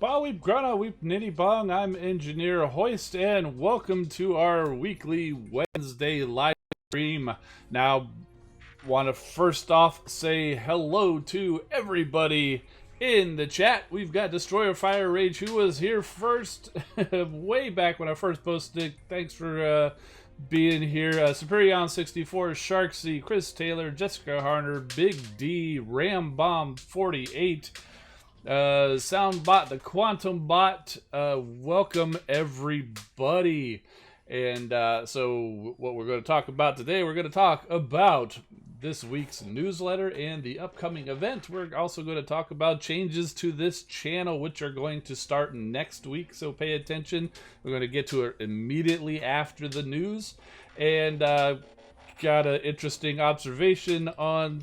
Baweep Grana Weep Nitty Bong, I'm Engineer Hoist, and welcome to our weekly Wednesday live stream. Now, want to first off say hello to everybody in the chat. We've got Destroyer Fire Rage, who was here first, way back when I first posted. Thanks for being here. Superion64, Sharksy, Chris Taylor, Jessica Harner, Big D, Ram Bomb 48. Soundbot, the Quantum Bot, welcome everybody. And so what we're going to talk about today, we're going to talk about this week's newsletter and the upcoming event. We're also going to talk about changes to this channel, which are going to start next week, so pay attention. We're going to get to it immediately after the news. And got an interesting observation on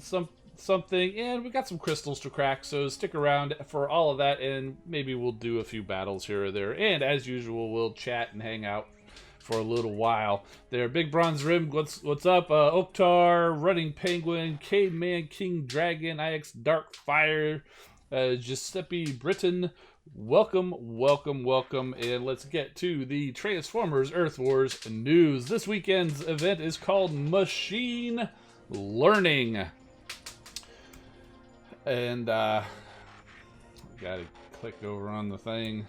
something, and we got some crystals to crack, so stick around for all of that, and maybe we'll do a few battles here or there, and as usual we'll chat and hang out for a little while there. Big Bronze Rim, what's up? Oktar, Running Penguin, Caveman, King Dragon, IX Dark Fire, Giuseppe Britton, welcome, and let's get to the Transformers Earth Wars news. This weekend's event is called Machine Learning. And gotta click over on the thing.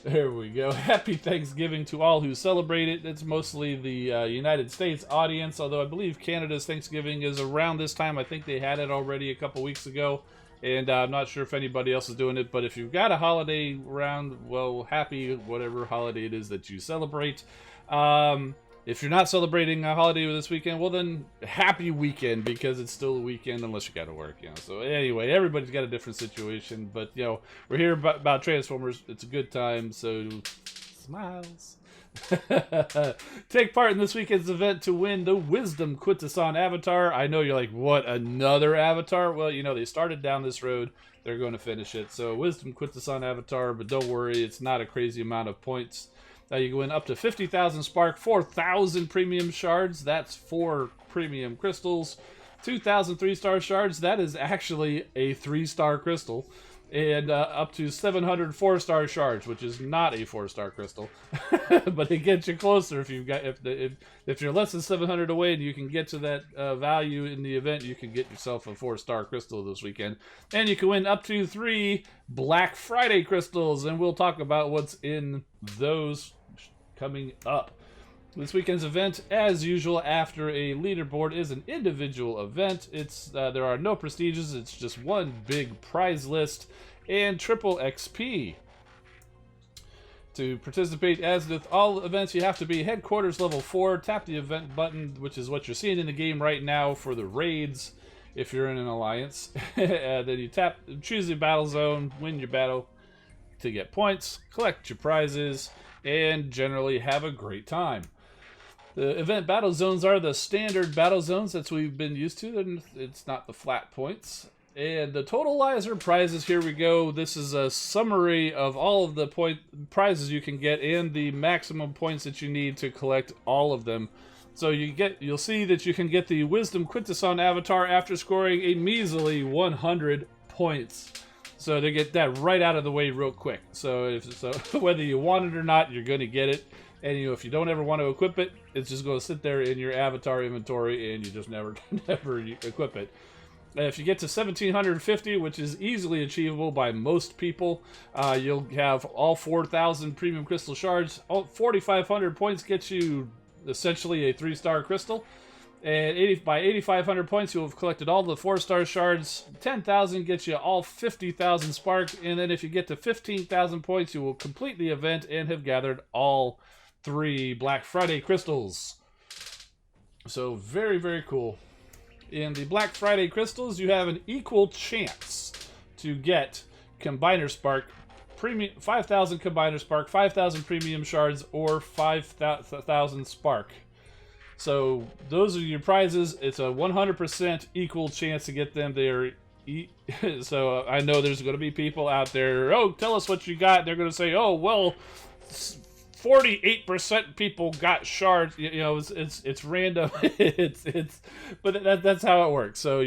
There we go. Happy Thanksgiving to all who celebrate it. It's mostly the United States audience, although I believe Canada's Thanksgiving is around this time. I think they had it already a couple weeks ago, and I'm not sure if anybody else is doing it, but if you've got a holiday around, well, happy whatever holiday it is that you celebrate. If you're not celebrating a holiday this weekend, well then, happy weekend, because it's still a weekend unless you gotta work, you know. So anyway, everybody's got a different situation, but, you know, we're here about Transformers. It's a good time, so smiles. Take part in this weekend's event to win the Wisdom Quintesson Avatar. I know you're like, what, another Avatar? Well, you know, they started down this road. They're going to finish it. So, Wisdom Quintesson Avatar, but don't worry, it's not a crazy amount of points. You can win up to 50,000 Spark, 4,000 Premium Shards, that's 4 Premium Crystals, 2,000 3-star Shards, that is actually a 3-star Crystal, and up to 700 4-star Shards, which is not a 4-star Crystal, but it gets you closer if you've got if you're less than 700 away and you can get to that value in the event, you can get yourself a 4-star Crystal this weekend, and you can win up to 3 Black Friday Crystals, and we'll talk about what's in those coming up. This weekend's event, as usual, after a leaderboard, is an individual event. It's there are no prestiges, it's just one big prize list and triple XP. To participate, as with all events, you have to be headquarters level 4, tap the event button, which is what you're seeing in the game right now for the raids, if you're in an alliance. Then you choose the battle zone, win your battle to get points, collect your prizes, and generally have a great time. The event battle zones are the standard battle zones that we've been used to, and it's not the flat points. And the totalizer prizes, here we go. This is a summary of all of the prizes you can get and the maximum points that you need to collect all of them. So you'll see that you can get the Wisdom Quintesson Avatar after scoring a measly 100 points. So to get that right out of the way real quick. So whether you want it or not, you're going to get it. And if you don't ever want to equip it, it's just going to sit there in your avatar inventory, and you just never equip it. If you get to 1750, which is easily achievable by most people, you'll have all 4,000 premium crystal shards. 4,500 points gets you essentially a 3-star crystal. And by 8,500 points, you'll have collected all the 4-star shards. 10,000 gets you all 50,000 spark. And then if you get to 15,000 points, you will complete the event and have gathered all 3 Black Friday crystals. So very, very cool. In the Black Friday crystals, you have an equal chance to get Combiner Spark, 5,000 Combiner Spark, 5,000 Premium Shards, or 5,000 Spark. So those are your prizes. It's a 100% equal chance to get them. So I know there's going to be people out there, oh, tell us what you got. They're going to say, oh, well, 48% people got shards. You know, it's random. But that's how it works. So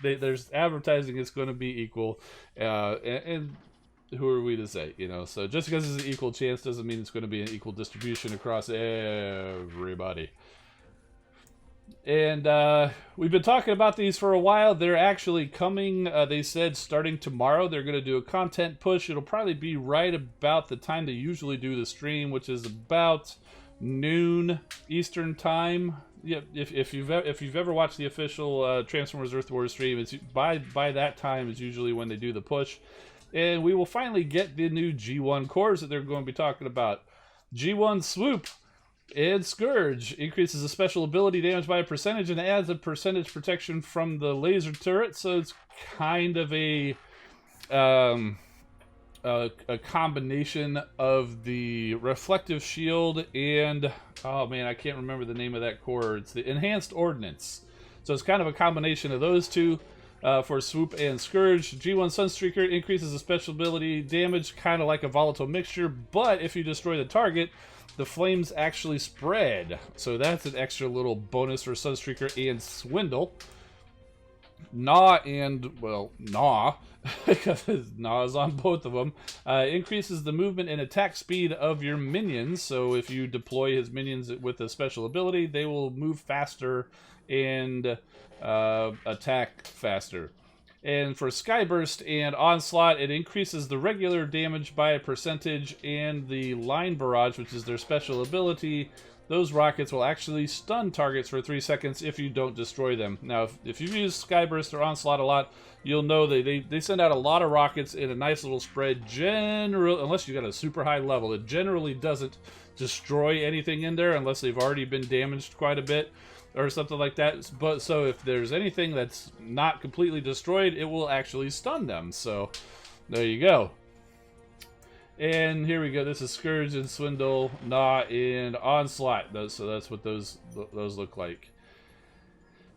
there's advertising. It's going to be equal, and who are we to say? You know, so just because it's an equal chance doesn't mean it's going to be an equal distribution across everybody. And we've been talking about these for a while. They're actually coming. They said starting tomorrow they're going to do a content push. It'll probably be right about the time they usually do the stream, which is about noon Eastern time. Yeah, if you've ever watched the official Transformers Earth Wars stream, it's by that time is usually when they do the push, and we will finally get the new G1 cores that they're going to be talking about. G1 Swoop and Scourge increases the special ability damage by a percentage and adds a percentage protection from the laser turret. So it's kind of a combination of the reflective shield and, oh man, I can't remember the name of that core. It's the enhanced ordnance. So it's kind of a combination of those two for Swoop and Scourge. G1 Sunstreaker increases the special ability damage, kind of like a volatile mixture, but if you destroy the target, the flames actually spread. So that's an extra little bonus for Sunstreaker and Swindle. Gnaw and, well, Gnaw, because Gnaw is on both of them, increases the movement and attack speed of your minions. So if you deploy his minions with a special ability, they will move faster and attack faster. And for Skyburst and Onslaught, it increases the regular damage by a percentage, and the Line Barrage, which is their special ability, those rockets will actually stun targets for 3 seconds if you don't destroy them. Now, if you've used Skyburst or Onslaught a lot, you'll know they send out a lot of rockets in a nice little spread. Unless you got a super high level, it generally doesn't destroy anything in there unless they've already been damaged quite a bit or something like that. But so if there's anything that's not completely destroyed, it will actually stun them. So there you go. And here we go. This is Scourge and Swindle, Gnaw and Onslaught. So that's what those look like.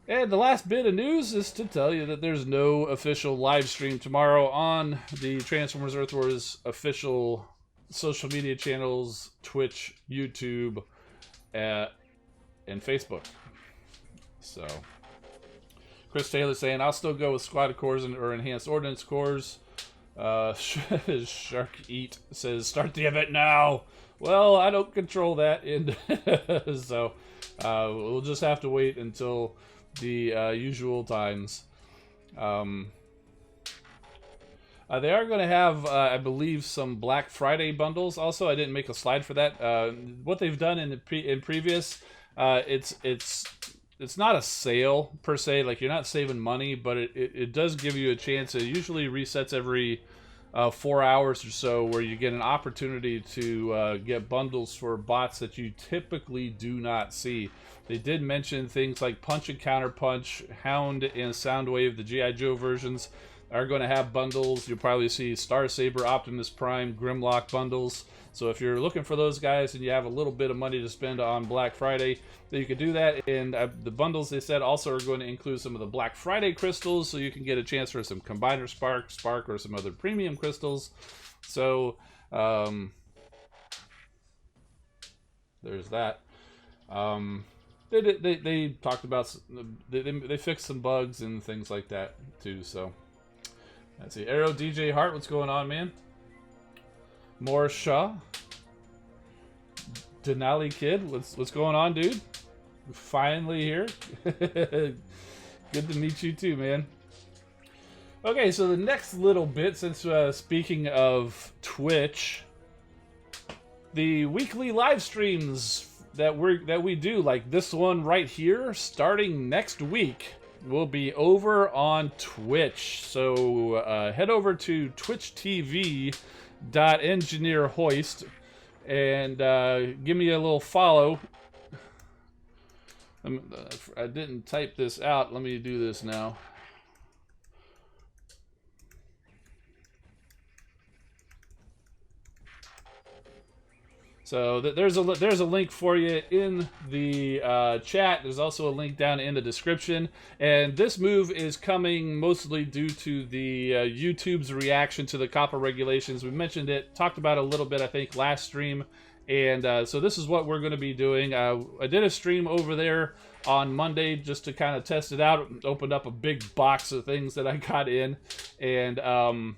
And the last bit of news is to tell you that there's no official live stream tomorrow on the Transformers Earth Wars official social media channels, Twitch, YouTube, and Facebook. So, Chris Taylor saying, I'll still go with squad cores or enhanced ordnance cores. Shark Eat says, start the event now. Well, I don't control that, and so we'll just have to wait until the usual times. They are going to have, I believe, some Black Friday bundles. Also, I didn't make a slide for that. What they've done in previous, it's not a sale per se, like you're not saving money, but it does give you a chance. It usually resets every 4 hours or so, where you get an opportunity to get bundles for bots that you typically do not see. They did mention things like Punch and Counter Punch, Hound, and Soundwave, the G.I. Joe versions, are going to have bundles. You'll probably see Star Saber, Optimus Prime, Grimlock bundles. So if you're looking for those guys and you have a little bit of money to spend on Black Friday, then you can do that. And the bundles, they said, also are going to include some of the Black Friday crystals, so you can get a chance for some Combiner Spark, or some other premium crystals. So there's that. They talked about, they fixed some bugs and things like that too. So let's see. Arrow DJ Hart, what's going on, man? Morris Shaw, Denali Kid, what's going on, dude? Finally here. Good to meet you too, man. Okay, so the next little bit, since speaking of Twitch, the weekly live streams that we do, like this one right here, starting next week, will be over on Twitch. So head over to Twitch TV .engineer Hoist and give me a little follow. I didn't type this out. Let me do this now. So there's a link for you in the chat. There's also a link down in the description. And this move is coming mostly due to the YouTube's reaction to the copper regulations. We mentioned it, talked about it a little bit, I think, last stream. And so this is what we're going to be doing. I did a stream over there on Monday just to kind of test it out. Opened up a big box of things that I got in. And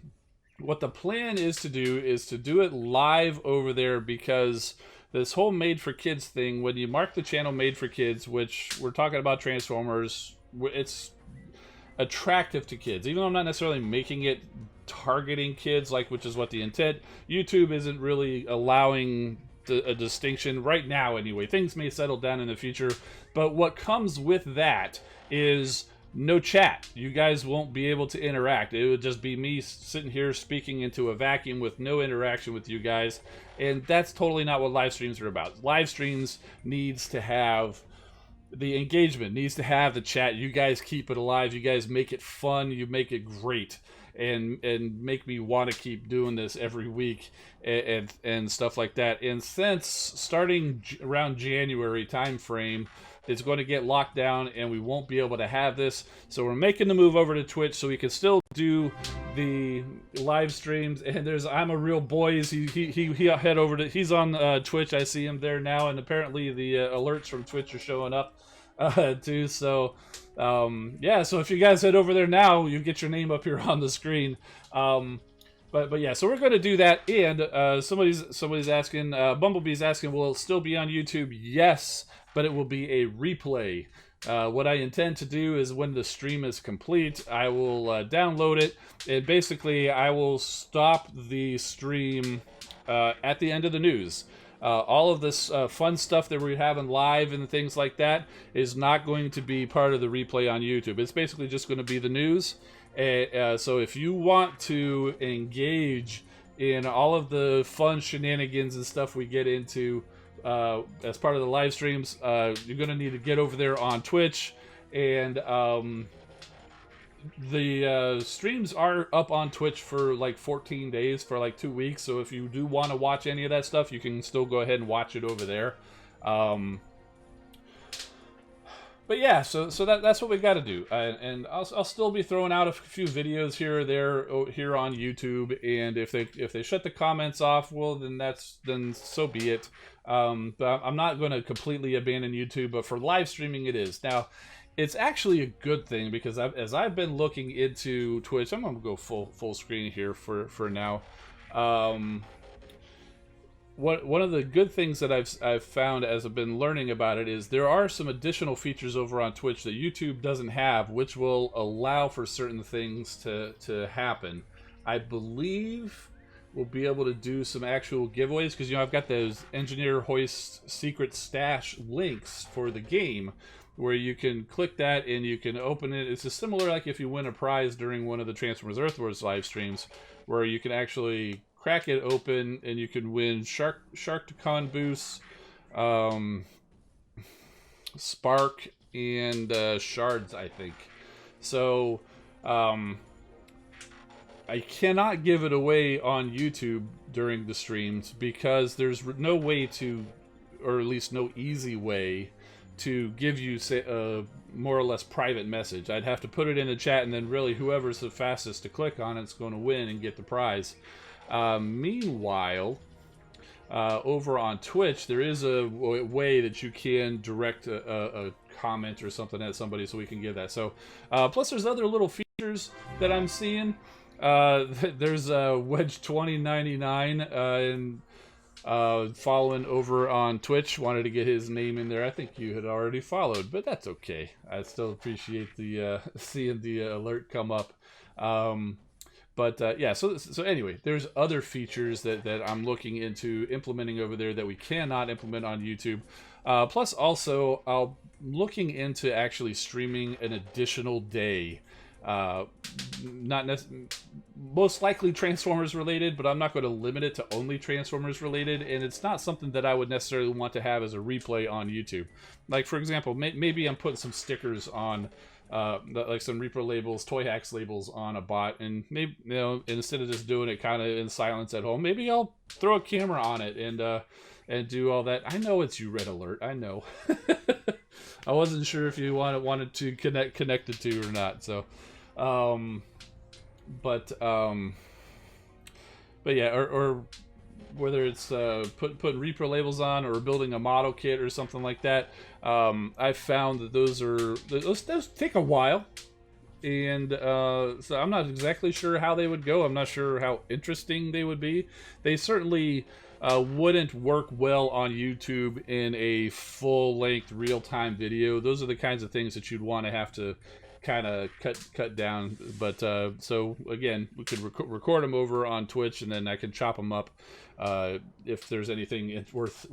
what the plan is to do it live over there, because this whole Made for Kids thing, when you mark the channel Made for Kids, which we're talking about Transformers, it's attractive to kids. Even though I'm not necessarily making it targeting kids, like, which is what the intent. YouTube isn't really allowing a distinction right now anyway. Things may settle down in the future, but what comes with that is no chat. You guys won't be able to interact. It would just be me sitting here speaking into a vacuum with no interaction with you guys, and that's totally not what live streams are about. Live streams needs to have the engagement, needs to have the chat. You guys keep it alive. You guys make it fun. You make it great, and make me want to keep doing this every week and stuff like that. And since starting around January time frame, it's going to get locked down and we won't be able to have this. So we're making the move over to Twitch so we can still do the live streams. And there's I'm a Real Boys. He head over to, he's on Twitch. I see him there now, and apparently the alerts from Twitch are showing up too. So yeah, so if you guys head over there now, you get your name up here on the screen. But yeah, so we're going to do that. And somebody's asking, Bumblebee's asking, will it still be on YouTube? Yes, but it will be a replay. What I intend to do is when the stream is complete, I will download it, and basically I will stop the stream at the end of the news. All of this fun stuff that we're having live and things like that is not going to be part of the replay on YouTube. It's basically just going to be the news. So if you want to engage in all of the fun shenanigans and stuff we get into as part of the live streams, you're going to need to get over there on Twitch. And the streams are up on Twitch for like 14 days, for like 2 weeks. So if you do want to watch any of that stuff, you can still go ahead and watch it over there. But yeah, so that's what we got to do, and I'll still be throwing out a few videos here or there here on YouTube, and if they shut the comments off, well then so be it. But I'm not going to completely abandon YouTube, but for live streaming it is. Now, it's actually a good thing, because as I've been looking into Twitch, I'm going to go full screen here for now. One of the good things that I've found as I've been learning about it is there are some additional features over on Twitch that YouTube doesn't have, which will allow for certain things to happen. I believe we'll be able to do some actual giveaways, because I've got those Engineer Hoist secret stash links for the game, where you can click that and you can open it. It's just similar like if you win a prize during one of the Transformers Earthworms live streams, where you can actually crack it open and you can win Sharkticon boosts, Spark, and shards, I think. So I cannot give it away on YouTube during the streams, because there's no way to, or at least no easy way to give you a more or less private message. I'd have to put it in the chat, and then really whoever's the fastest to click on it's going to win and get the prize. Meanwhile, over on Twitch, there is a way that you can direct a comment or something at somebody, so we can give that. So, plus there's other little features that I'm seeing. There's Wedge 2099 and following over on Twitch. Wanted to get his name in there. I think you had already followed, but that's okay. I still appreciate the seeing the alert come up. But yeah, so anyway, there's other features that I'm looking into implementing over there that we cannot implement on YouTube. Plus, also, I'm looking into actually streaming an additional day. Most likely Transformers related, but I'm not going to limit it to only Transformers related, and it's not something that I would necessarily want to have as a replay on YouTube. Like, for example, maybe I'm putting some stickers on like some Reaper labels, Toy Hacks labels on a bot, and maybe, instead of just doing it kind of in silence at home, maybe I'll throw a camera on it and do all that. I know it's you, Red Alert. I know. I wasn't sure if you wanted to connect it to or not. So, but yeah, or whether it's putting repro labels on or building a model kit or something like that, I've found that those take a while. And so I'm not exactly sure how they would go. I'm not sure how interesting they would be. They certainly wouldn't work well on YouTube in a full-length, real-time video. Those are the kinds of things that you'd want to have to kind of cut down. But so again, we could record them over on Twitch, and then I can chop them up if there's anything worth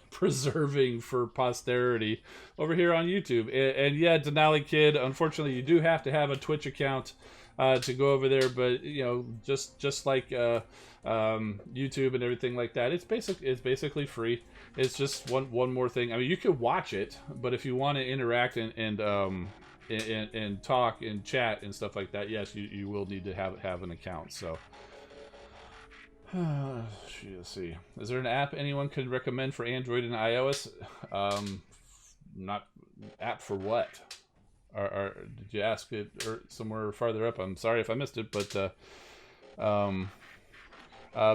preserving for posterity over here on YouTube. And yeah, Denali Kid, unfortunately, you do have to have a Twitch account to go over there. But you know, just like YouTube and everything like that, it's basically free. It's just one more thing. I mean, you could watch it, but if you want to interact and talk and chat and stuff like that, yes, you will need to have an account. So let's see, is there an app anyone could recommend for Android and iOS? Not app for what? Or did you ask it or somewhere farther up? I'm sorry if I missed it, but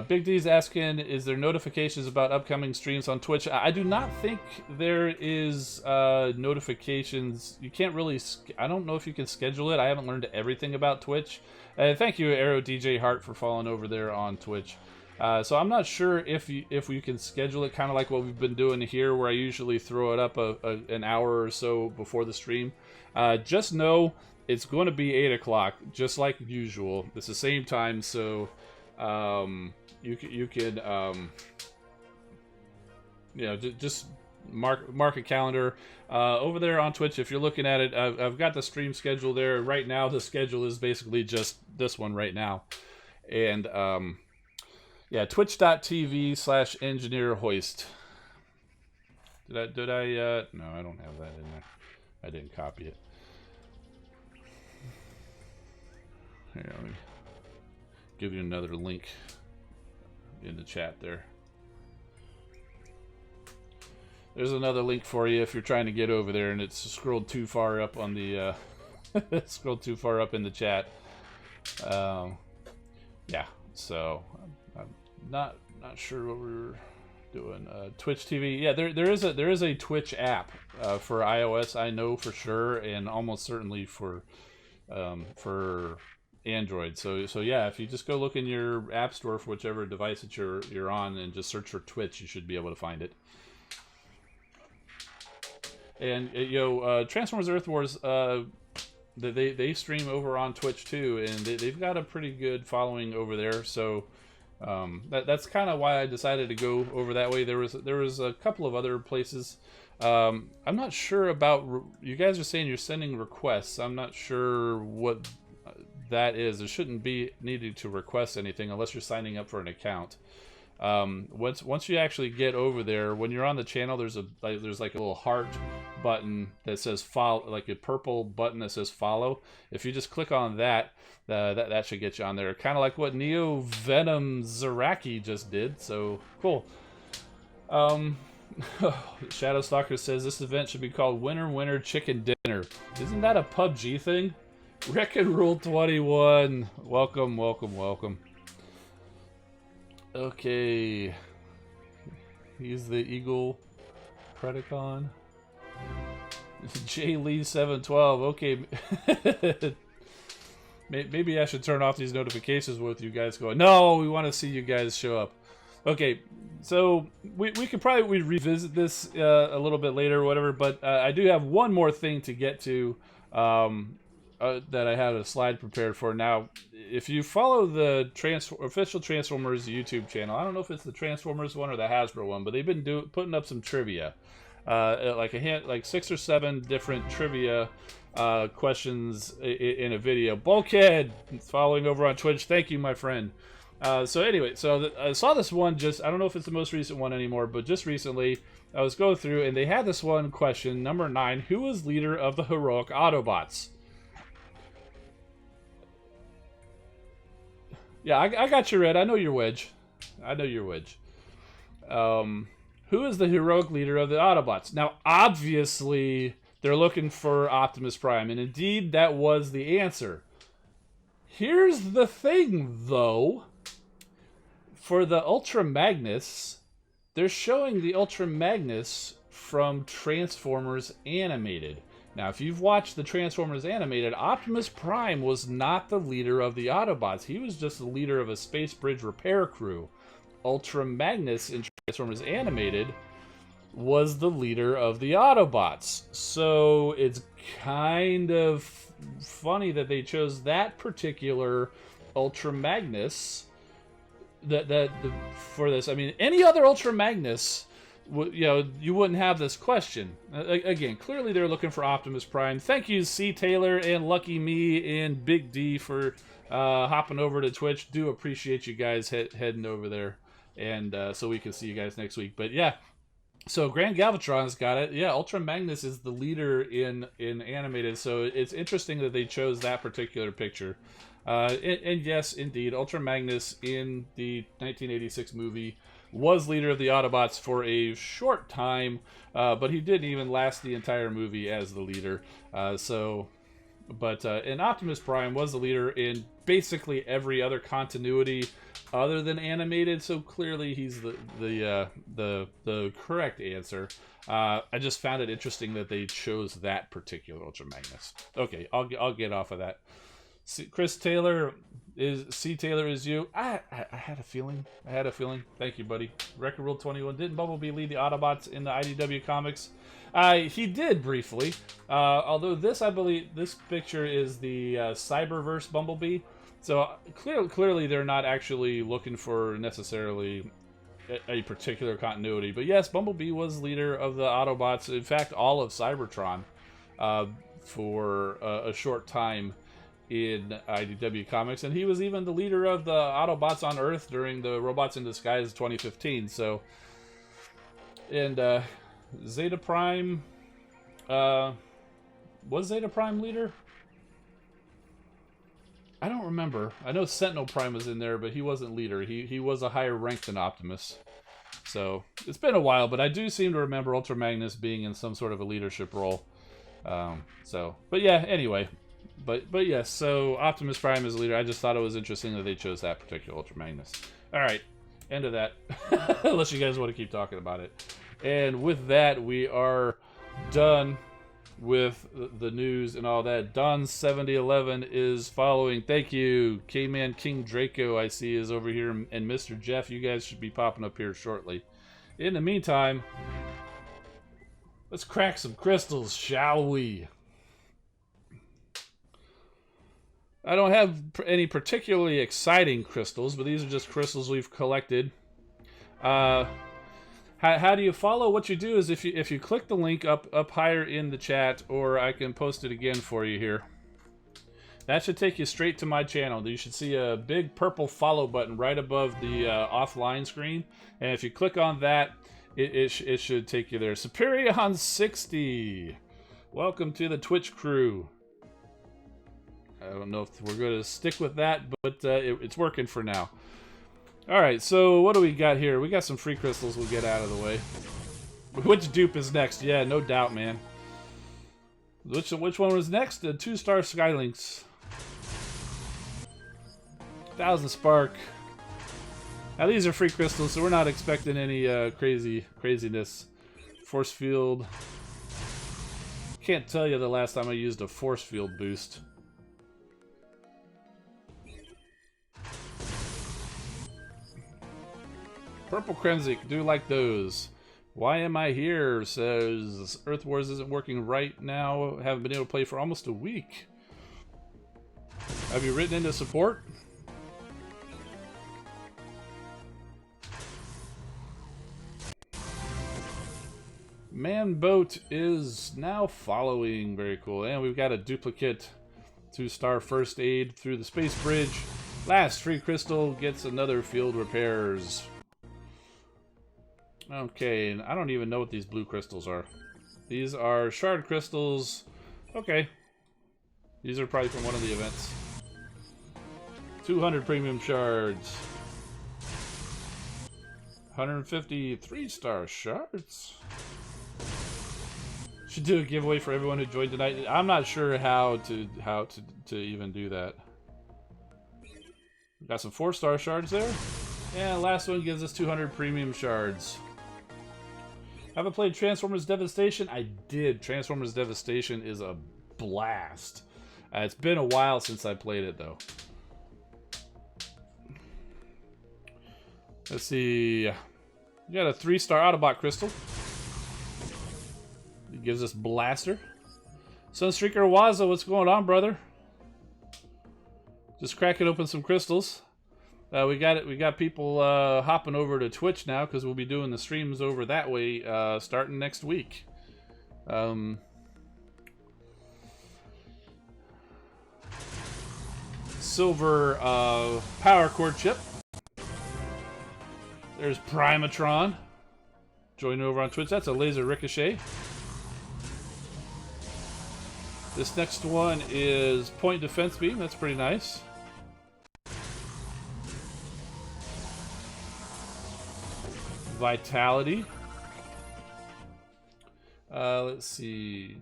Big D's asking, is there notifications about upcoming streams on Twitch? I do not think there is notifications. You can't really, I don't know if you can schedule it. I haven't learned everything about Twitch. Thank you, Arrow DJ Hart, for following over there on Twitch. So I'm not sure if you can schedule it, kind of like what we've been doing here, where I usually throw it up an hour or so before the stream. Just know it's going to be 8 o'clock, just like usual. It's the same time, so you could you know, just mark a calendar over there on Twitch. If you're looking at it, I've got the stream schedule there right now. The schedule is basically just this one right now, and yeah, twitch.tv/engineer Hoist. Did I no, I don't have that in there. I didn't copy it. Here, let me give you another link in the chat there. There's another link for you if you're trying to get over there and it's scrolled too far up on the scrolled too far up in the chat. Yeah, so I'm not sure what we're doing. Twitch TV, yeah, there is a Twitch app for iOS, I know for sure, and almost certainly for Android. So yeah, if you just go look in your app store for whichever device that you're on and just search for Twitch, you should be able to find it. And Transformers Earth Wars, they stream over on Twitch too, and they've got a pretty good following over there. So that's kind of why I decided to go over that way. There was a couple of other places. I'm not sure about, you guys are saying you're sending requests. I'm not sure what that is. It shouldn't be needed to request anything unless you're signing up for an account. Once you actually get over there, when you're on the channel, there's like a little heart button that says follow, like a purple button that says follow. If you just click on that, that should get you on there. Kind of like what Neo Venom Zaraki just did. So cool. Shadowstalker says this event should be called Winner Winner Chicken Dinner. Isn't that a PUBG thing? Rick and Rule 21. Welcome, welcome, welcome. Okay. He's the Eagle Predacon. J Lee 712. Okay. Maybe I should turn off these notifications with you guys going, no, we want to see you guys show up. Okay, so we could probably revisit this a little bit later or whatever, but I do have one more thing to get to that I had a slide prepared for. Now, if you follow the official Transformers YouTube channel, I don't know if it's the Transformers one or the Hasbro one, but they've been putting up some trivia, like 6 or 7 different trivia questions in a video. Bulkhead, following over on Twitch. Thank you, my friend. So anyway, I saw this one I don't know if it's the most recent one anymore, but just recently I was going through and they had this one question, number 9, who was leader of the heroic Autobots? Yeah, I got you, Red. I know you're Wedge. I know you're Wedge. Who is the heroic leader of the Autobots? Now, obviously, they're looking for Optimus Prime, and indeed, that was the answer. Here's the thing, though. for the Ultra Magnus, they're showing the Ultra Magnus from Transformers Animated. Now, if you've watched the Transformers Animated, Optimus Prime was not the leader of the Autobots. He was just the leader of a space bridge repair crew. Ultra Magnus in Transformers Animated was the leader of the Autobots. So it's kind of funny that they chose that particular Ultra Magnus for this. I mean, any other Ultra Magnus, you wouldn't have this question. Again, clearly they're looking for Optimus Prime. Thank you, C. Taylor and Lucky Me and Big D for hopping over to Twitch. Do appreciate you guys heading over there, and so we can see you guys next week. But yeah, so Grand Galvatron's got it. Yeah, Ultra Magnus is the leader in Animated, so it's interesting that they chose that particular picture. And yes, indeed, Ultra Magnus in the 1986 movie was leader of the Autobots for a short time, but he didn't even last the entire movie as the leader. And Optimus Prime was the leader in basically every other continuity other than Animated, so clearly he's the correct answer. I just found it interesting that they chose that particular Ultra Magnus. Okay, I'll get off of that. Chris Taylor C. Taylor is you. I had a feeling. Thank you, buddy. Record Rule 21. Didn't Bumblebee lead the Autobots in the IDW comics? He did briefly. Although I believe this picture is the Cyberverse Bumblebee. So clearly they're not actually looking for necessarily a particular continuity. But yes, Bumblebee was leader of the Autobots. In fact, all of Cybertron for a short time in IDW Comics, and he was even the leader of the Autobots on Earth during the Robots in Disguise 2015. So, and Zeta Prime, was Zeta Prime leader? I don't remember. I know Sentinel Prime was in there, but he wasn't leader. He was a higher rank than Optimus. So it's been a while, but I do seem to remember Ultra Magnus being in some sort of a leadership role. But yeah, anyway. But yes, so Optimus Prime is a leader. I just thought it was interesting that they chose that particular Ultra Magnus. Alright, end of that. Unless you guys want to keep talking about it. And with that, we are done with the news and all that. Don7011 is following. Thank you. K-Man King Draco, I see, is over here. And Mr. Jeff, you guys should be popping up here shortly. In the meantime, let's crack some crystals, shall we? I don't have any particularly exciting crystals, but these are just crystals we've collected. How do you follow? What you do is if you click the link up higher in the chat, or I can post it again for you here. That should take you straight to my channel. You should see a big purple follow button right above the offline screen, and if you click on that, it should take you there. Superion60, welcome to the Twitch crew. I don't know if we're going to stick with that, but it's working for now. Alright, so what do we got here? We got some free crystals we'll get out of the way. Which dupe is next? Yeah, no doubt, man. Which one was next? The 2-star Skylinks. 1000 Spark. Now these are free crystals, so we're not expecting any craziness. Force Field. Can't tell you the last time I used a Force Field boost. Purple Krenzik, do like those. Why am I here? Says Earth Wars isn't working right now. Haven't been able to play for almost a week. Have you written into support? Manboat is now following. Very cool. And we've got a duplicate 2-star first aid through the space bridge. Last free crystal gets another field repairs. Okay, and I don't even know what these blue crystals are. These are shard crystals. Okay. These are probably from one of the events. 200 premium shards. 150 3-star shards. Should do a giveaway for everyone who joined tonight. I'm not sure how to even do that. Got some 4-star shards there. And last one gives us 200 premium shards. Haven't played Transformers Devastation? I did. Transformers Devastation is a blast. It's been a while since I played it, though. Let's see. We got a 3-star Autobot crystal. It gives us Blaster. Sunstreaker Waza, what's going on, brother? Just cracking open some crystals. We got people hopping over to Twitch now because we'll be doing the streams over that way starting next week. Silver power core chip. There's Primatron. Join over on Twitch. That's a laser ricochet. This next one is point defense beam. That's pretty nice. Vitality. Let's see.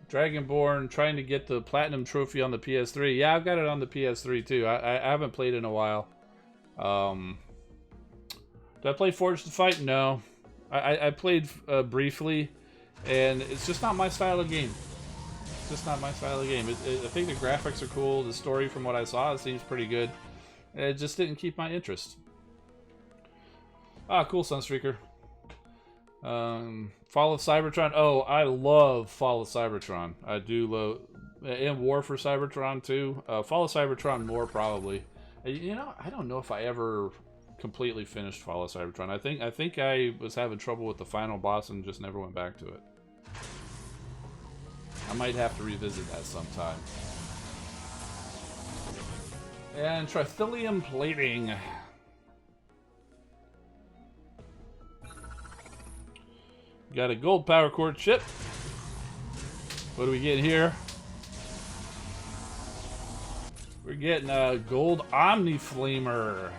Dragonborn trying to get the platinum trophy on the PS3. Yeah, I've got it on the PS3 too. I haven't played in a while. Did I play Forged to Fight? No. I played briefly, and it's just not my style of game. It's just not my style of game. I think the graphics are cool. The story, from what I saw, it seems pretty good. It just didn't keep my interest. Ah, cool, Sunstreaker. Fall of Cybertron. Oh, I love Fall of Cybertron. I do love... And War for Cybertron, too. Fall of Cybertron more, probably. You know, I don't know if I ever completely finished Fall of Cybertron. I think I was having trouble with the final boss and just never went back to it. I might have to revisit that sometime. And Trithelium Plating. Got a gold power core chip. What do we get here? We're getting a gold Omni Flamer.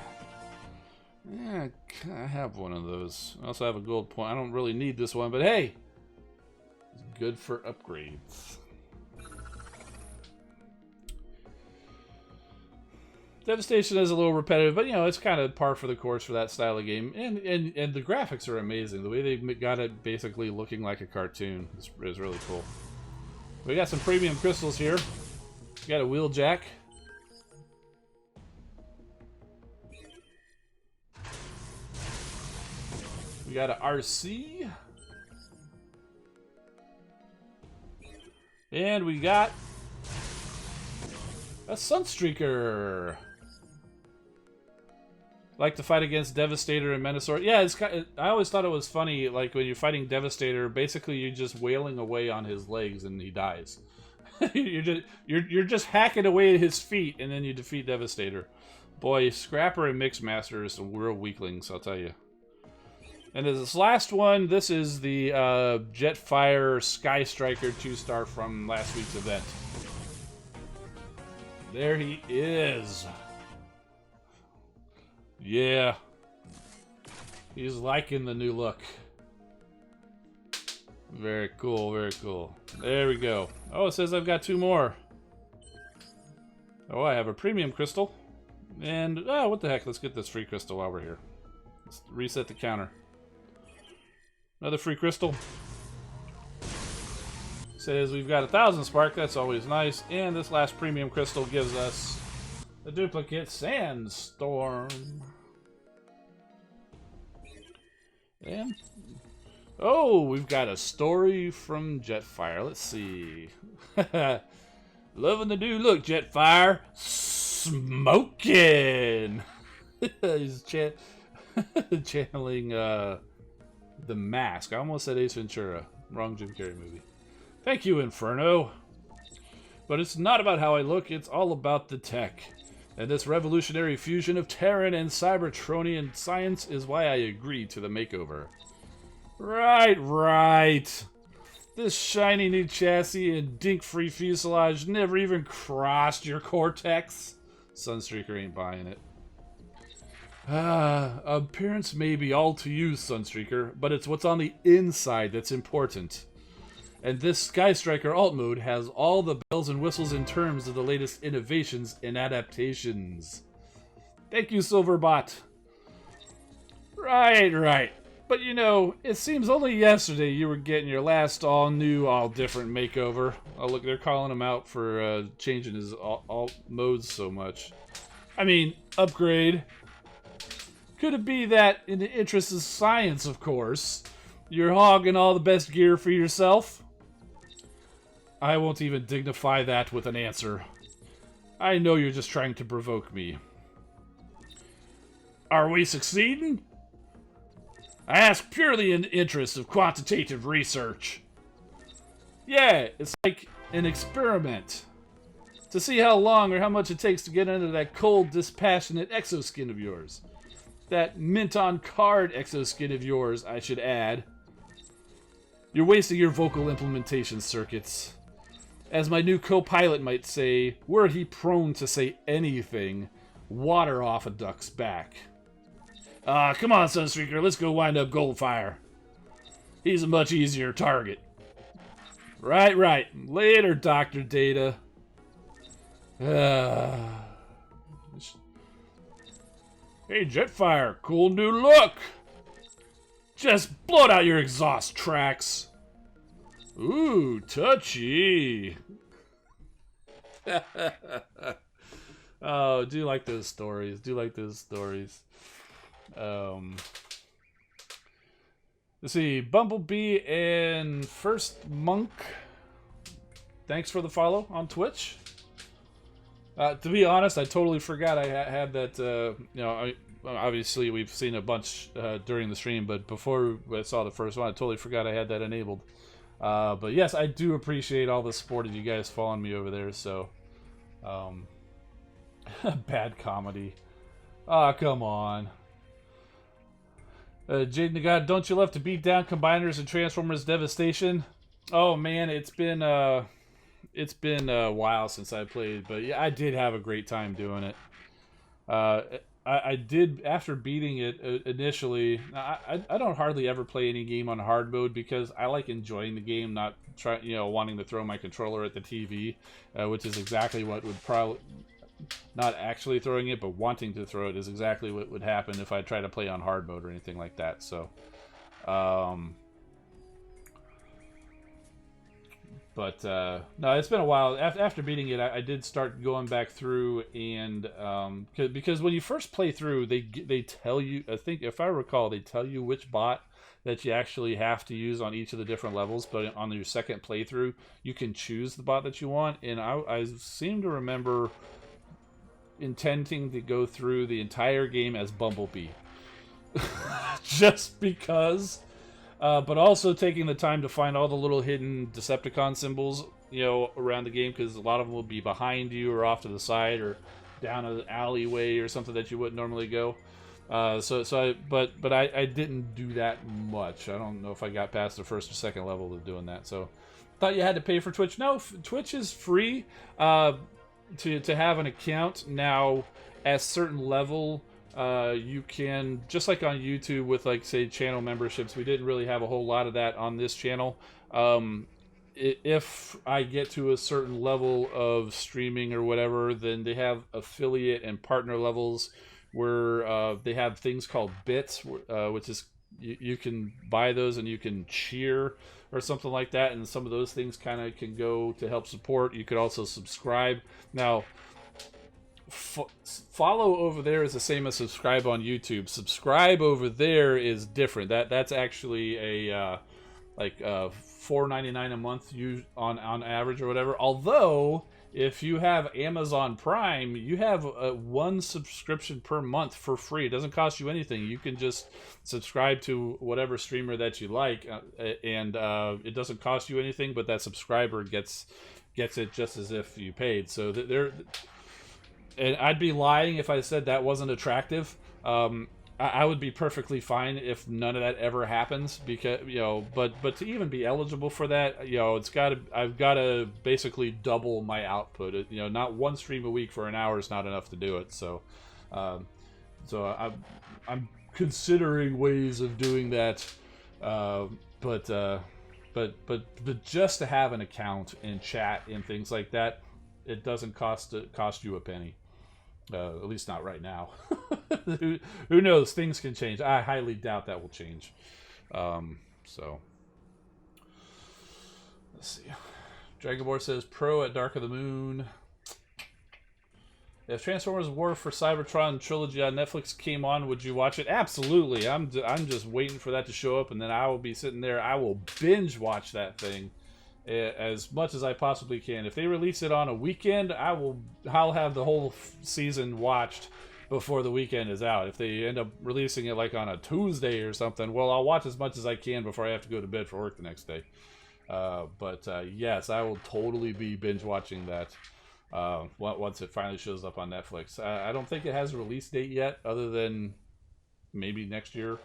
Yeah, I have one of those. I also have a gold point. I don't really need this one, but hey, it's good for upgrades. Devastation is a little repetitive, but you know, it's kind of par for the course for that style of game. And the graphics are amazing. The way they got it basically looking like a cartoon is really cool. We got some premium crystals here. We got a Wheeljack. We got a RC. And we got a Sunstreaker. Like to fight against Devastator and Menasor. Yeah, it's kind of, I always thought it was funny, like when you're fighting Devastator, basically you're just wailing away on his legs and he dies. you're just hacking away at his feet and then you defeat Devastator. Boy, Scrapper and Mixmaster are some real weaklings, I'll tell you. And this last one, this is the Jetfire Sky Striker 2-star from last week's event. There he is. Yeah. He's liking the new look. Very cool, very cool. There we go. Oh, it says I've got 2 more. Oh, I have a premium crystal. And, oh, what the heck, let's get this free crystal while we're here. Let's reset the counter. Another free crystal. Says we've got 1,000 spark, that's always nice. And this last premium crystal gives us the duplicate Sandstorm. And oh, we've got a story from Jetfire. Let's see. Loving the new look, Jetfire. Smoking. He's channeling The Mask. I almost said Ace Ventura. Wrong Jim Carrey movie. Thank you, Inferno. But it's not about how I look, it's all about the tech. And this revolutionary fusion of Terran and Cybertronian science is why I agreed to the makeover. Right. This shiny new chassis and dink-free fuselage never even crossed your cortex. Sunstreaker ain't buying it. Appearance may be all to you, Sunstreaker, but it's what's on the inside that's important. And this Sky Striker alt mode has all the bells and whistles in terms of the latest innovations and adaptations. Thank you, Silverbot. Right. But you know, it seems only yesterday you were getting your last all-new, all-different makeover. Oh, look, they're calling him out for changing his all modes so much. I mean, upgrade. Could it be that, in the interest of science, of course, you're hogging all the best gear for yourself? I won't even dignify that with an answer. I know you're just trying to provoke me. Are we succeeding? I ask purely in the interest of quantitative research. Yeah, it's like an experiment. To see how long or how much it takes to get under that cold, dispassionate exoskin of yours. That mint-on-card exoskin of yours, I should add. You're wasting your vocal implementation circuits. As my new co-pilot might say, were he prone to say anything, water off a duck's back. Come on, Sunstreaker, let's go wind up Goldfire. He's a much easier target. Right. Later, Dr. Data. Hey, Jetfire, cool new look. Just blow out your exhaust tracks. Ooh, touchy. Oh, do like those stories. Let's see, Bumblebee and First Monk. Thanks for the follow on Twitch. To be honest, I totally forgot I had that. Obviously we've seen a bunch during the stream, but before I saw the first one, I totally forgot I had that enabled. But yes, I do appreciate all the support of you guys following me over there. So, bad comedy. Come on. Jaden God, don't you love to beat down combiners and Transformers Devastation? Oh man, it's been a while since I played, but yeah, I did have a great time doing it. I did, after beating it initially. I don't hardly ever play any game on hard mode because I like enjoying the game, not wanting to throw my controller at the TV, which is exactly what would probably, not actually throwing it, but wanting to throw it is exactly what would happen if I try to play on hard mode or anything like that. So, no, it's been a while. After beating it, I did start going back through, and because when you first play through, they tell you, I think if I recall, they tell you which bot that you actually have to use on each of the different levels. But on your second playthrough, you can choose the bot that you want, and I seem to remember intending to go through the entire game as Bumblebee, just because. But also taking the time to find all the little hidden Decepticon symbols, around the game, because a lot of them will be behind you or off to the side or down an alleyway or something that you wouldn't normally go. But I didn't do that much. I don't know if I got past the first or second level of doing that. So, thought you had to pay for Twitch. No, Twitch is free to have an account now. At a certain level, you can, just like on YouTube with, like, say, channel memberships. We didn't really have a whole lot of that on this channel. If I get to a certain level of streaming or whatever, then they have affiliate and partner levels where they have things called bits, which is you can buy those and you can cheer or something like that, and some of those things kind of can go to help support. You could also subscribe. Now, follow over there is the same as subscribe on YouTube. Subscribe over there is different. That's actually a $4.99 a month on average or whatever. Although if you have Amazon Prime, you have one subscription per month for free. It doesn't cost you anything. You can just subscribe to whatever streamer that you like, and it doesn't cost you anything. But that subscriber gets it just as if you paid. So and I'd be lying if I said that wasn't attractive. I would be perfectly fine if none of that ever happens, because but to even be eligible for that, I've got to basically double my output. Not one stream a week for an hour is not enough to do it. So I'm considering ways of doing that. But just to have an account and chat and things like that, it doesn't cost you a penny. At least not right now. Who knows? Things can change. I highly doubt that will change. So, let's see. Dragonborn says, Pro at Dark of the Moon. If Transformers War for Cybertron Trilogy on Netflix came on, would you watch it? Absolutely. I'm just waiting for that to show up, and then I will be sitting there. I will binge watch that thing as much as I possibly can. If they release it on a weekend, I'll have the whole season watched before the weekend is out. If they end up releasing it like on a Tuesday or something, well, I'll watch as much as I can before I have to go to bed for work the next day. But yes, I will totally be binge watching that once it finally shows up on Netflix. I don't think it has a release date yet, other than maybe next year.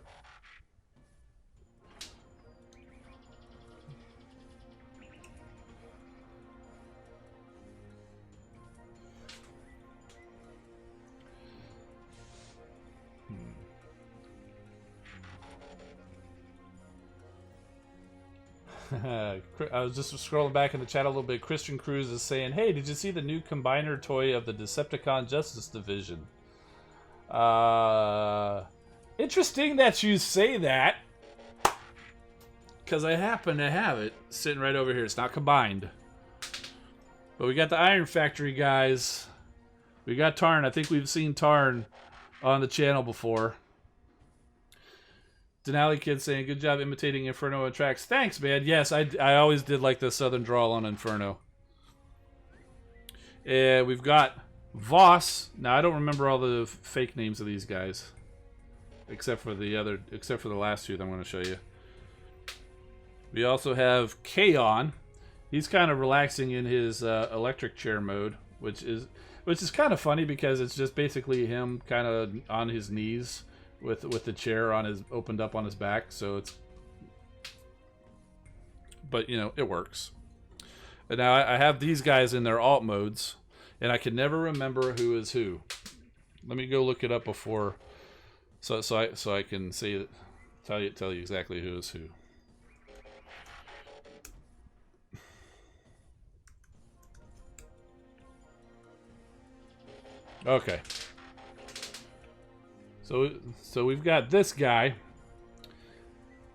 I was just scrolling back in the chat a little bit. Christian Cruz is saying, hey, did you see the new combiner toy of the Decepticon Justice Division? Interesting that you say that, because I happen to have it sitting right over here. It's not combined, but we got the Iron Factory guys. We got Tarn. I think we've seen Tarn on the channel before. Denali Kid saying, good job imitating Inferno and tracks. Thanks, man. Yes, I always did like the southern drawl on Inferno. And we've got Voss. Now, I don't remember all the fake names of these guys. Except for the last two that I'm going to show you. We also have Kaon. He's kind of relaxing in his electric chair mode, which is kind of funny because it's just basically him kind of on his knees with the chair opened up on his back. So it's, but you know, it works. And now I have these guys in their alt modes, and I can never remember who is who. Let me go look it up before, so I can say tell you exactly who is who. Okay. So we've got this guy.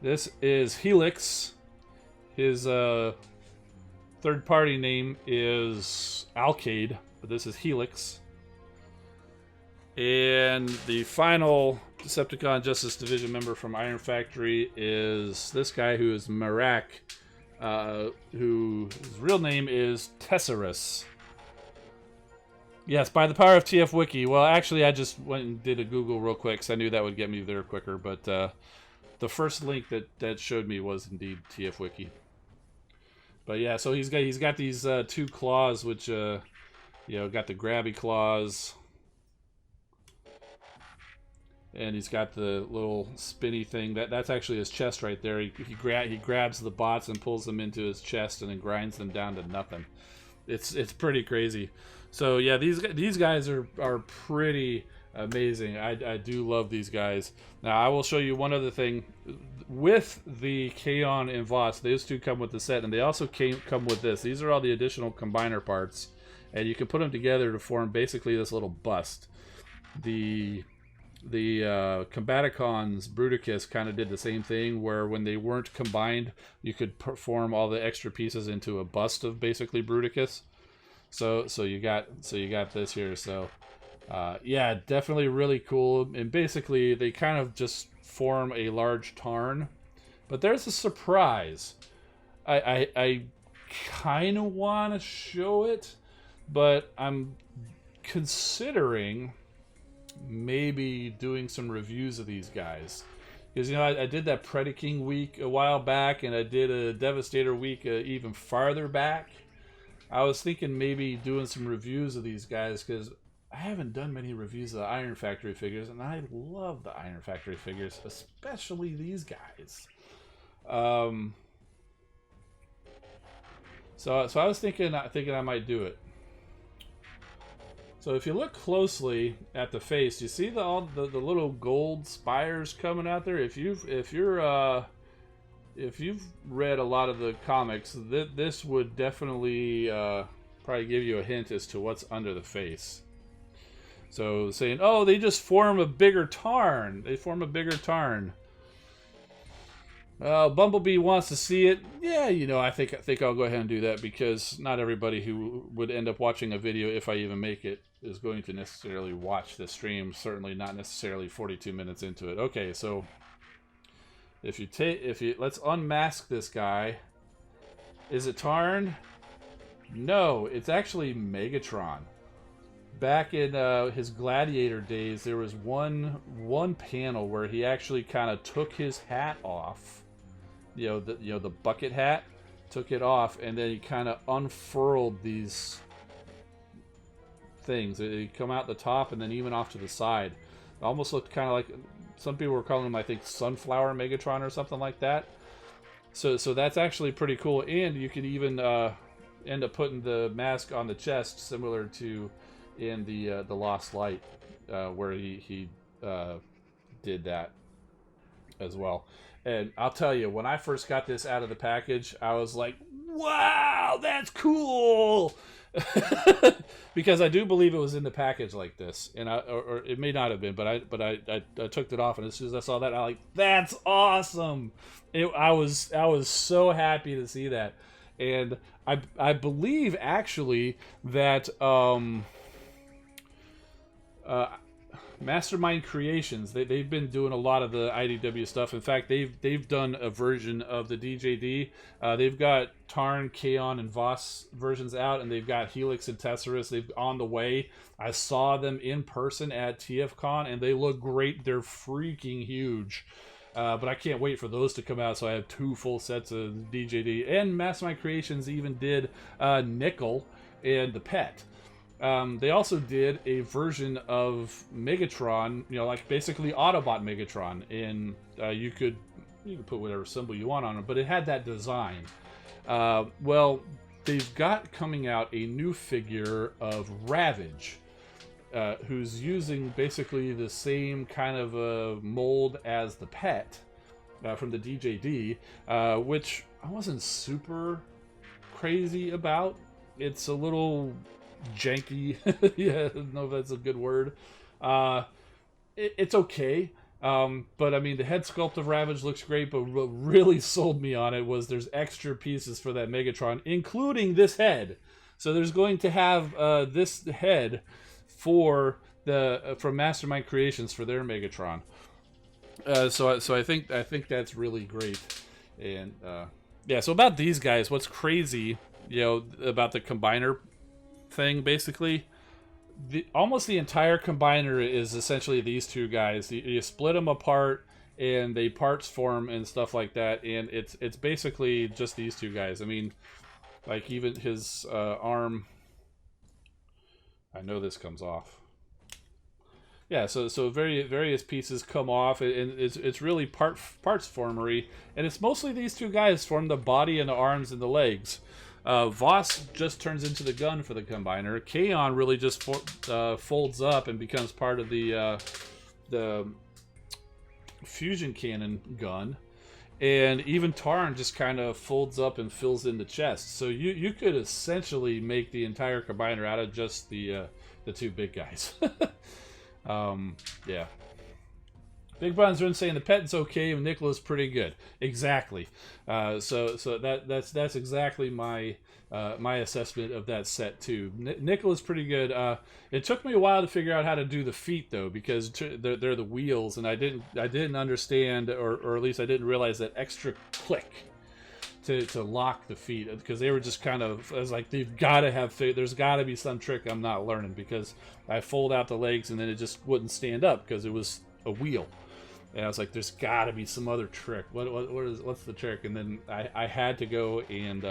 This is Helix. His third-party name is Alcade, but this is Helix. And the final Decepticon Justice Division member from Iron Factory is this guy who is Marak, whose real name is Tesserus. Yes, by the power of TF Wiki. Well, actually, I just went and did a Google real quick, because I knew that would get me there quicker. But the first link that showed me was indeed TF Wiki. But yeah, so he's got these two claws, which you know, got the grabby claws, and he's got the little spinny thing. That's actually his chest right there. He grabs the bots and pulls them into his chest, and then grinds them down to nothing. It's pretty crazy. So yeah, these guys are pretty amazing. I do love these guys. Now I will show you one other thing. With the Kaon and Voss, those two come with the set, and they also come with this. These are all the additional combiner parts, and you can put them together to form basically this little bust. The Combaticons Bruticus kind of did the same thing, where when they weren't combined, you could form all the extra pieces into a bust of basically Bruticus. So you got this here. So yeah, definitely really cool. And basically they kind of just form a large Tarn. But there's a surprise. I kind of want to show it, but I'm considering maybe doing some reviews of these guys. Because, you know, I did that Predaking week a while back, and I did a Devastator week even farther back. I was thinking maybe doing some reviews of these guys, because I haven't done many reviews of the Iron Factory figures, and I love the Iron Factory figures, especially these guys. So I was thinking I might do it. So if you look closely at the face, you see all the little gold spires coming out there. If you've read a lot of the comics, this would definitely probably give you a hint as to what's under the face. So saying, oh, they just form a bigger tarn. They form a bigger tarn. Bumblebee wants to see it. Yeah, you know, I think I'll go ahead and do that, because not everybody who would end up watching a video, if I even make it, is going to necessarily watch the stream. Certainly not necessarily 42 minutes into it. Okay, so if you let's unmask this guy. Is it Tarn? No, it's actually Megatron. Back in his Gladiator days, there was one panel where he actually kind of took his hat off. The bucket hat, took it off, and then he kind of unfurled these things. They come out the top and then even off to the side. It almost looked kind of like, some people were calling him, I think, Sunflower Megatron or something like that. So that's actually pretty cool, and you could even end up putting the mask on the chest, similar to in the Lost Light, where he did that as well. And I'll tell you, when I first got this out of the package, I was like, wow, that's cool! Because I do believe it was in the package like this, and or it may not have been, but I took it off, and as soon as I saw that, I like, that's awesome! I was so happy to see that, and I believe actually that Mastermind Creations, they've been doing a lot of the IDW stuff. In fact, they've done a version of the DJD. They've got Tarn, Kaon, and Voss versions out, and they've got Helix and Tesserus. They've on the way. I saw them in person at TFCon, and they look great. They're freaking huge. But I can't wait for those to come out, so I have 2 full sets of DJD. And Mastermind Creations even did Nickel and the Pet. They also did a version of Megatron, like basically Autobot Megatron, and you could put whatever symbol you want on it, but it had that design. Well, they've got coming out a new figure of Ravage, who's using basically the same kind of mold as the Pet from the DJD, which I wasn't super crazy about. It's a little janky. Yeah, I don't know if that's a good word. It's okay. But I mean, the head sculpt of Ravage looks great, but what really sold me on it was there's extra pieces for that Megatron, including this head. So there's going to have this head for from Mastermind Creations for their Megatron. So I think that's really great. And yeah, so about these guys, what's crazy, about the combiner thing, basically, almost the entire combiner is essentially these 2 guys. You split them apart, and they parts form and stuff like that, and it's basically just these 2 guys. I mean, like even his arm. I know this comes off. Yeah, so various pieces come off, and it's really parts formery, and it's mostly these 2 guys form the body and the arms and the legs. Voss just turns into the gun for the combiner. Kaon really just folds up and becomes part of the fusion cannon gun. And even Tarn just kind of folds up and fills in the chest. So you could essentially make the entire combiner out of just the 2 big guys. Yeah. Big Buns are saying the Pet's okay and Nicola's pretty good. Exactly. So that's exactly my my assessment of that set too. Nicola's pretty good. It took me a while to figure out how to do the feet though, because they're the wheels, and I didn't understand, or at least I didn't realize that extra click to lock the feet, because they were just kind of, I was like, they've got to have, there's got to be some trick I'm not learning, because I fold out the legs and then it just wouldn't stand up because it was a wheel. And I was like, there's got to be some other trick. What's the trick? And then I had to go and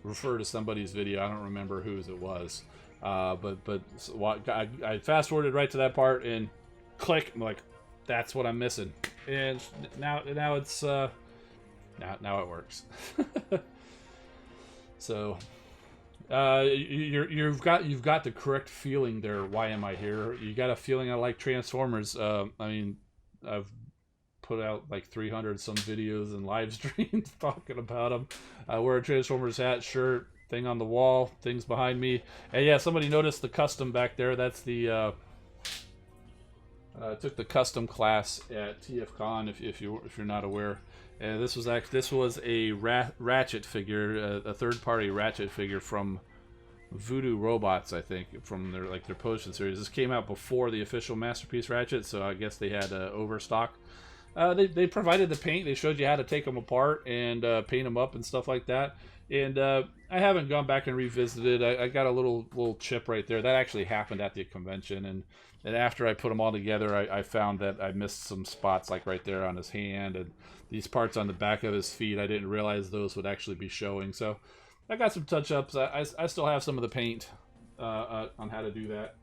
refer to somebody's video. I don't remember whose it was. But I fast forwarded right to that part and click. I'm like, that's what I'm missing. And now it's now it works. So you've got the correct feeling there. Why am I here? You got a feeling I like Transformers. I mean, I've put out like 300 some videos and live streams talking about them. I wear a Transformers hat, shirt, thing on the wall, things behind me. And yeah, somebody noticed the custom back there. That's the I took the custom class at TFCon. If you're not aware, this was a Ratchet figure, a third-party Ratchet figure from Voodoo Robots, I think, from their Potion series. This came out before the official Masterpiece Ratchet, so I guess they had overstock. They provided the paint. They showed you how to take them apart and paint them up and stuff like that. And I haven't gone back and revisited. I got a little chip right there. That actually happened at the convention. And after I put them all together, I found that I missed some spots, like right there on his hand. And these parts on the back of his feet, I didn't realize those would actually be showing. So I got some touch-ups. I still have some of the paint on how to do that.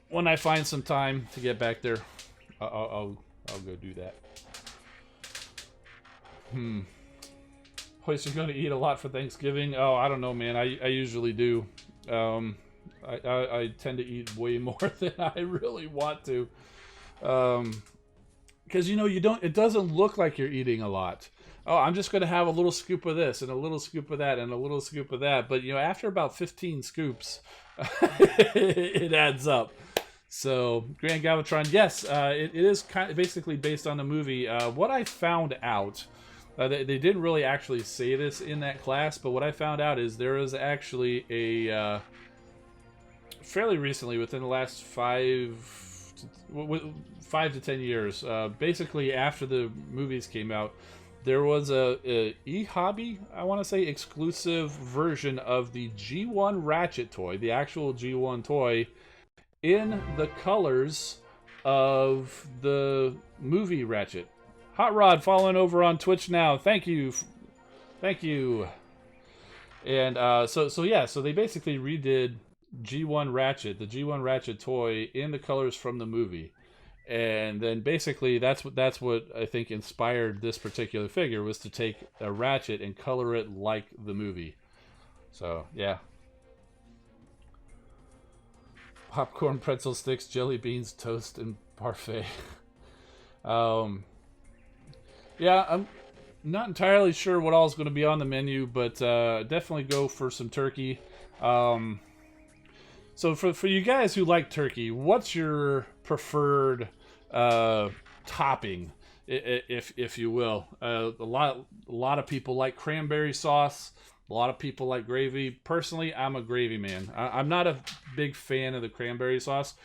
When I find some time to get back there, I'll go do that. Hoist, you're going to eat a lot for Thanksgiving? Oh, I don't know, man. I usually do. I tend to eat way more than I really want to. Because, it doesn't look like you're eating a lot. Oh, I'm just going to have a little scoop of this and a little scoop of that and a little scoop of that. But, after about 15 scoops, it adds up. So, Grand Galvatron, yes, it is kind of basically based on the movie. What I found out, they didn't really actually say this in that class, but what I found out is there is actually a, fairly recently, within the last 5 to 10 years, basically after the movies came out, there was a e-hobby, I want to say, exclusive version of the G1 Ratchet toy, the actual G1 toy, in the colors of the movie Ratchet. Hot Rod following over on Twitch now. Thank you. Thank you. And so they basically redid G1 Ratchet, the G1 Ratchet toy, in the colors from the movie. And then basically that's what I think inspired this particular figure, was to take a Ratchet and color it like the movie. So, yeah. Popcorn, pretzel sticks, jelly beans, toast, and parfait. Yeah, I'm not entirely sure what all is going to be on the menu, but definitely go for some turkey. So for you guys who like turkey, what's your preferred topping, if you will? A lot of people like cranberry sauce. A lot of people like gravy. Personally, I'm a gravy man. I'm not a big fan of the cranberry sauce.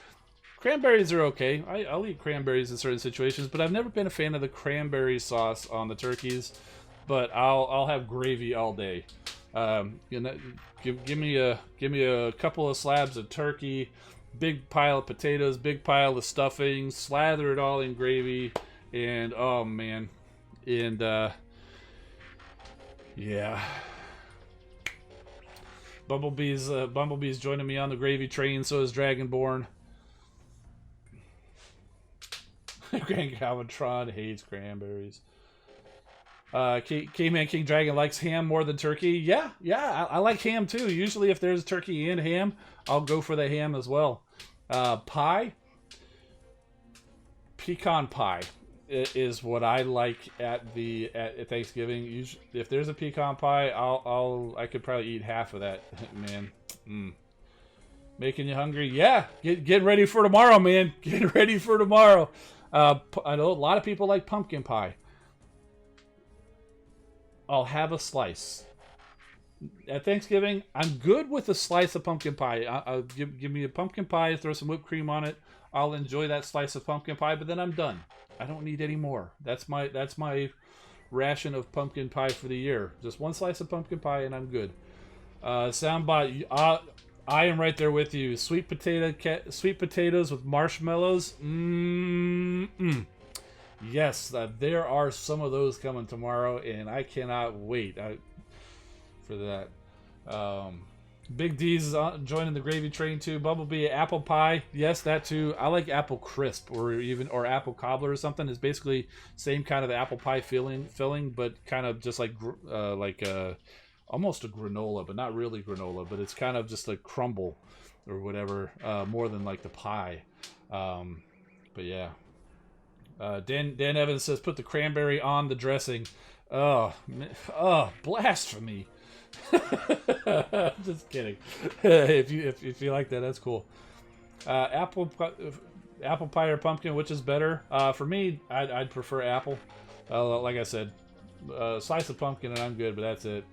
Cranberries are okay. I'll eat cranberries in certain situations, but I've never been a fan of the cranberry sauce on the turkeys. But I'll have gravy all day. Give me a couple of slabs of turkey, big pile of potatoes, big pile of stuffing, slather it all in gravy, and oh man, and yeah. Bumblebee's joining me on the gravy train. So is Dragonborn. Grand Galvatron hates cranberries. K-Man King Dragon likes ham more than turkey. Yeah, I like ham too. Usually if there's turkey and ham, I'll go for the ham as well. Pie. Pecan pie is what I like at Thanksgiving. Usually, if there's a pecan pie, I could probably eat half of that, man. Making you hungry? Yeah, get ready for tomorrow, man. Get ready for tomorrow. I know a lot of people like pumpkin pie. I'll have a slice. At Thanksgiving, I'm good with a slice of pumpkin pie. I'll give me a pumpkin pie, throw some whipped cream on it. I'll enjoy that slice of pumpkin pie, but then I'm done. I don't need any more. That's my ration of pumpkin pie for the year. Just one slice of pumpkin pie and I'm good. Soundbot, I am right there with you. Sweet potatoes with marshmallows. Yes, there are some of those coming tomorrow, and I cannot wait for that. Big D's joining the gravy train too. Bumblebee, apple pie, yes, that too. I like apple crisp or apple cobbler or something. It's basically same kind of apple pie filling, but kind of just like almost a granola, but not really granola. But it's kind of just a crumble or whatever, more than like the pie. But yeah. Dan Evans says, put the cranberry on the dressing. Oh, blasphemy. Just kidding. If you like that, that's cool. Apple pie or pumpkin, which is better? For me, I'd prefer apple. Like I said, slice of pumpkin and I'm good, but that's it.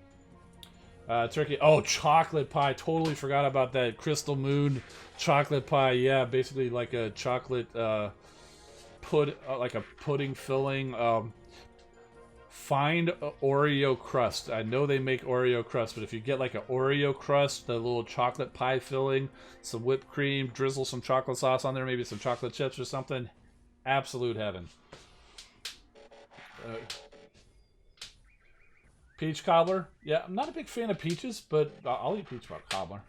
Turkey. Oh, chocolate pie. Totally forgot about that. Crystal Moon chocolate pie. Yeah, basically like a chocolate like a pudding filling. Find Oreo crust. I know they make Oreo crust, but if you get like an Oreo crust, the little chocolate pie filling, some whipped cream, drizzle some chocolate sauce on there, maybe some chocolate chips or something, absolute heaven. Peach cobbler. Yeah, I'm not a big fan of peaches, but I'll eat peach cobbler.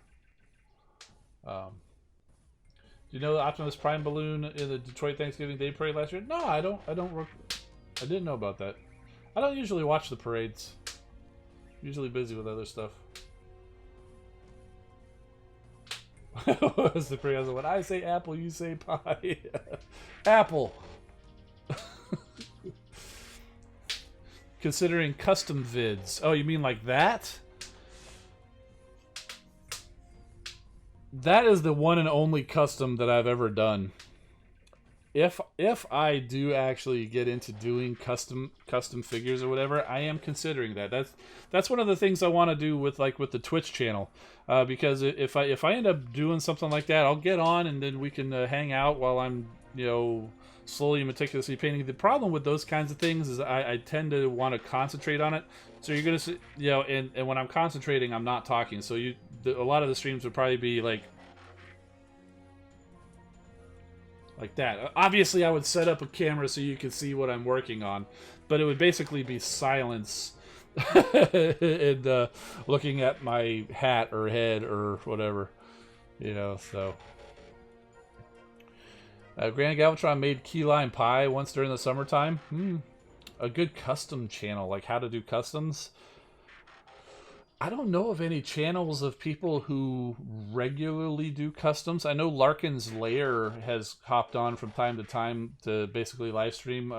Do you know the Optimus Prime balloon in the Detroit Thanksgiving Day parade last year? No, I don't. I didn't know about that. I don't usually watch the parades. I'm usually busy with other stuff. What's the parade? When I say apple, you say pie. Apple. Considering custom vids. Oh, you mean like that? That is the one and only custom that I've ever done. If I do actually get into doing custom figures or whatever, I am considering that. That's one of the things I want to do with the Twitch channel, because if I end up doing something like that, I'll get on and then we can hang out while I'm slowly and meticulously painting. The problem with those kinds of things is I tend to want to concentrate on it. So you're gonna see, and when I'm concentrating, I'm not talking. So a lot of the streams would probably be like that. Obviously, I would set up a camera so you could see what I'm working on, but it would basically be silence and looking at my hat or head or whatever, so. Grand Galvatron made key lime pie once during the summertime. A good custom channel, like how to do customs. I don't know of any channels of people who regularly do customs. I know Larkin's Lair has hopped on from time to time to basically live stream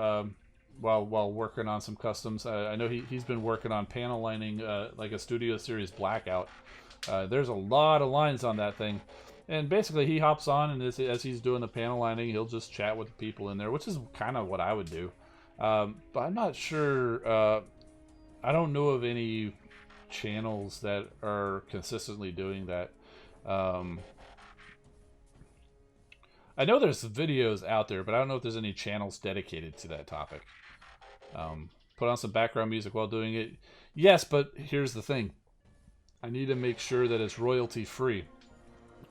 while working on some customs. I know he's been working on panel lining like a Studio Series Blackout. There's a lot of lines on that thing. And basically he hops on, and as he's doing the panel lining, he'll just chat with the people in there, which is kind of what I would do. But I'm not sure. I don't know of any channels that are consistently doing that. I know there's videos out there, but I don't know if there's any channels dedicated to that topic. Put on some background music while doing it. Yes, but here's the thing. I need to make sure that it's royalty free,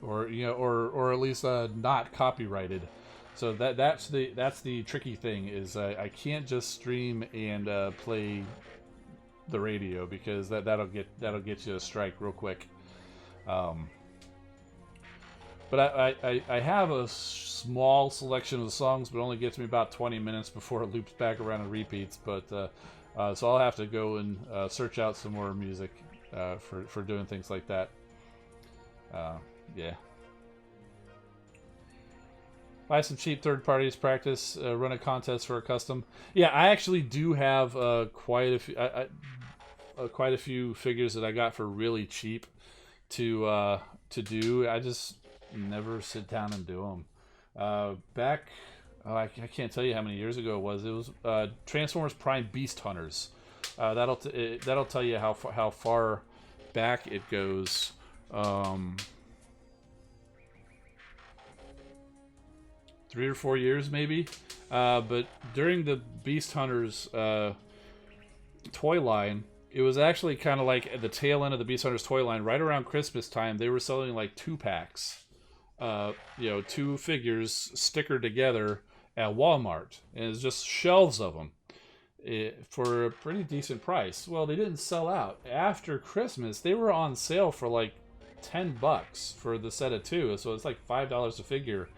or or at least not copyrighted. So that's the tricky thing is I can't just stream and play the radio, because that'll get you a strike real quick. But I have a small selection of the songs, but it only gets me about 20 minutes before it loops back around and repeats. But so I'll have to go and search out some more music for doing things like that. Yeah. Buy some cheap third parties, practice, run a contest for a custom. Yeah, I actually do have quite a few figures that I got for really cheap to do. I just never sit down and do them. Back, I can't tell you how many years ago it was. It was Transformers Prime Beast Hunters. That'll tell you how far back it goes. 3 or 4 years maybe, but during the Beast Hunters toy line, it was actually kind of like at the tail end of the Beast Hunters toy line. Right around Christmas time, they were selling like 2-packs, 2 figures stickered together at Walmart, and it's just shelves of them for a pretty decent price. Well, they didn't sell out after Christmas. They were on sale for like $10 for the set of 2, so it's like $5 a figure.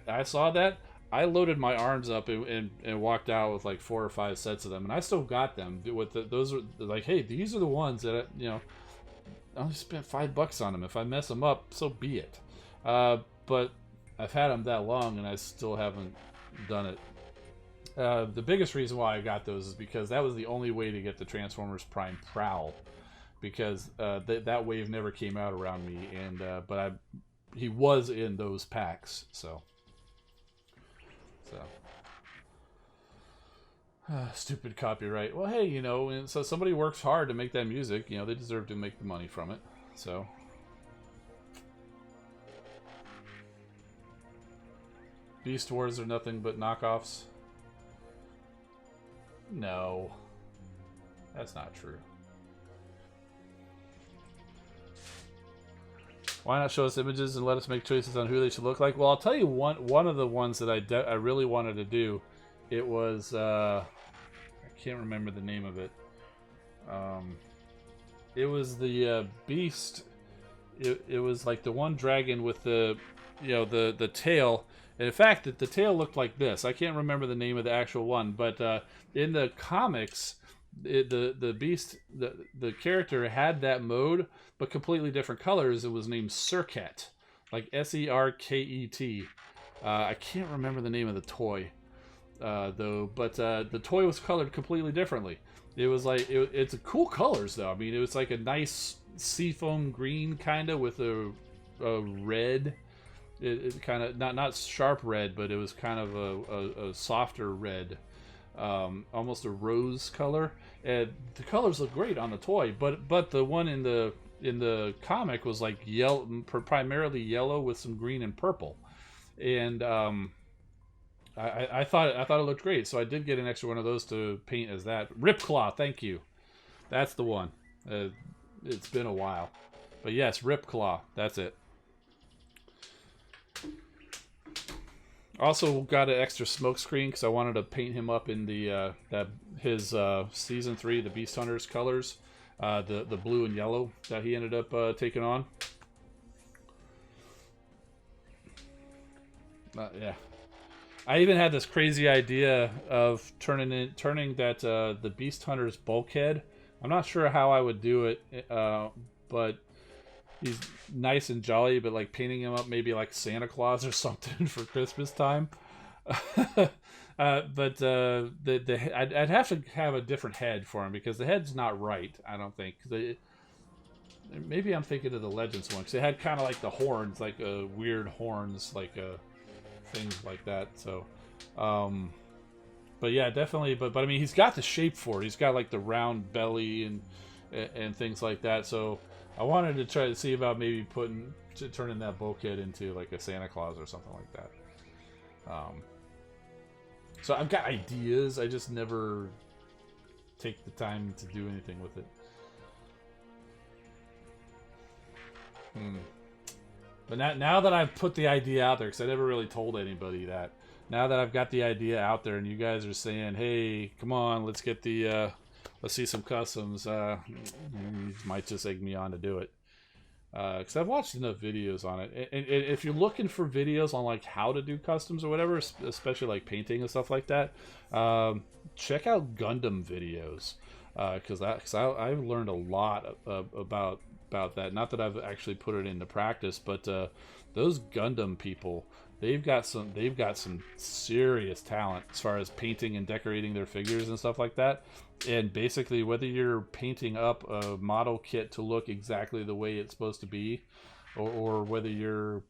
I saw that. I loaded my arms up and walked out with like 4 or 5 sets of them, and I still got them. Those are like, hey, these are the ones that I only spent $5 on them. If I mess them up, so be it. But I've had them that long, and I still haven't done it. The biggest reason why I got those is because that was the only way to get the Transformers Prime Prowl, because that wave never came out around me, and but he was in those packs. So stupid copyright. Well, hey, you know, and so somebody works hard to make that music. You know, they deserve to make the money from it. So. Beast Wars are nothing but knockoffs. No. That's not true. Why not show us images and let us make choices on who they should look like? Well, I'll tell you one of the ones that I really wanted to do. It was I can't remember the name of it. It was the Beast. It was like the one dragon with the, you know, the tail. And in fact, the tail looked like this. I can't remember the name of the actual one, but in the comics, the Beast, the character had that mode, but completely different colors. It was named Serket, like Serket. I can't remember the name of the toy, though, but the toy was colored completely differently. It was like it's cool colors though. I mean, it was like a nice seafoam green kind of with a red. It kind of not sharp red, but it was kind of a softer red, almost a rose color. And the colors look great on the toy, but the one in the comic was like yellow, primarily yellow with some green and purple. And I thought it looked great, so I did get an extra one of those to paint as that. Ripclaw, thank you. That's the one. It's been a while, but yes, Ripclaw. That's it. Also got an extra smoke screen because I wanted to paint him up in the his season 3, the Beast Hunters colors, the blue and yellow that he ended up taking on. Yeah, I even had this crazy idea of turning that the Beast Hunters bulkhead. I'm not sure how I would do it, but he's nice and jolly, but like painting him up maybe like Santa Claus or something for Christmas time. But I'd have to have a different head for him because the head's not right. I don't think. Maybe I'm thinking of the Legends one because it had kind of like the horns, like weird horns, like things like that. So, but yeah, definitely. But I mean, he's got the shape for it. He's got like the round belly and things like that. So I wanted to try to see about maybe turning that bulkhead into like a Santa Claus or something like that. So I've got ideas. I just never take the time to do anything with it. But now that I've put the idea out there, because I never really told anybody that. Now that I've got the idea out there, and you guys are saying, "Hey, come on, let's get the, let's see some customs," you might just egg me on to do it. Because I've watched enough videos on it, and if you're looking for videos on like how to do customs or whatever, especially like painting and stuff like that, check out Gundam videos. Because I've learned a lot about that. Not that I've actually put it into practice, but those Gundam people, they've got some serious talent as far as painting and decorating their figures and stuff like that. And basically, whether you're painting up a model kit to look exactly the way it's supposed to be, or whether you're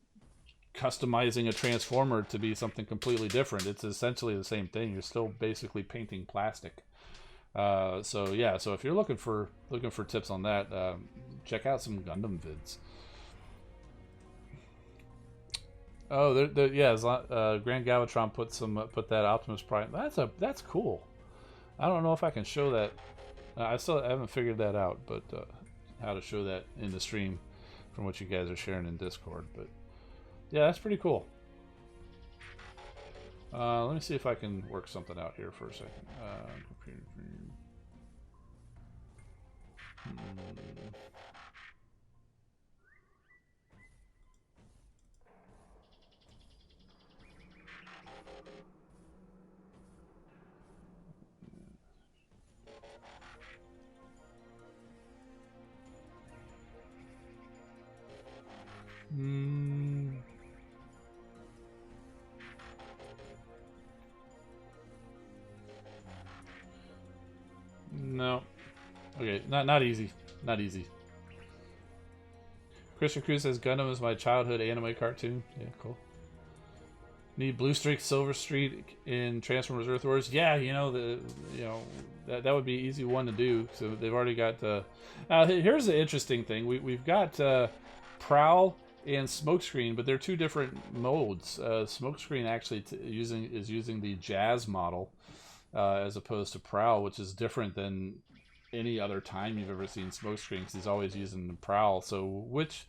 customizing a transformer to be something completely different, it's essentially the same thing. You're still basically painting plastic. So yeah, so if you're looking for tips on that, check out some Gundam vids. Oh, yeah, Grand Galvatron put that Optimus Prime. That's cool. I don't know if I can show that. I haven't figured that out, but how to show that in the stream from what you guys are sharing in Discord. But yeah, that's pretty cool. Let me see if I can work something out here for a second. No. Okay, not easy. Not easy. Christian Cruz says Gundam is my childhood anime cartoon. Yeah, cool. Need Blue Streak, Silver Streak in Transformers Earth Wars. Yeah, that would be an easy one to do. So they've already got. Here's the interesting thing. We've got Prowl and Smokescreen, but they're two different modes. Smokescreen actually is using the Jazz model as opposed to Prowl, which is different than any other time you've ever seen Smokescreen, because he's always using the Prowl. So which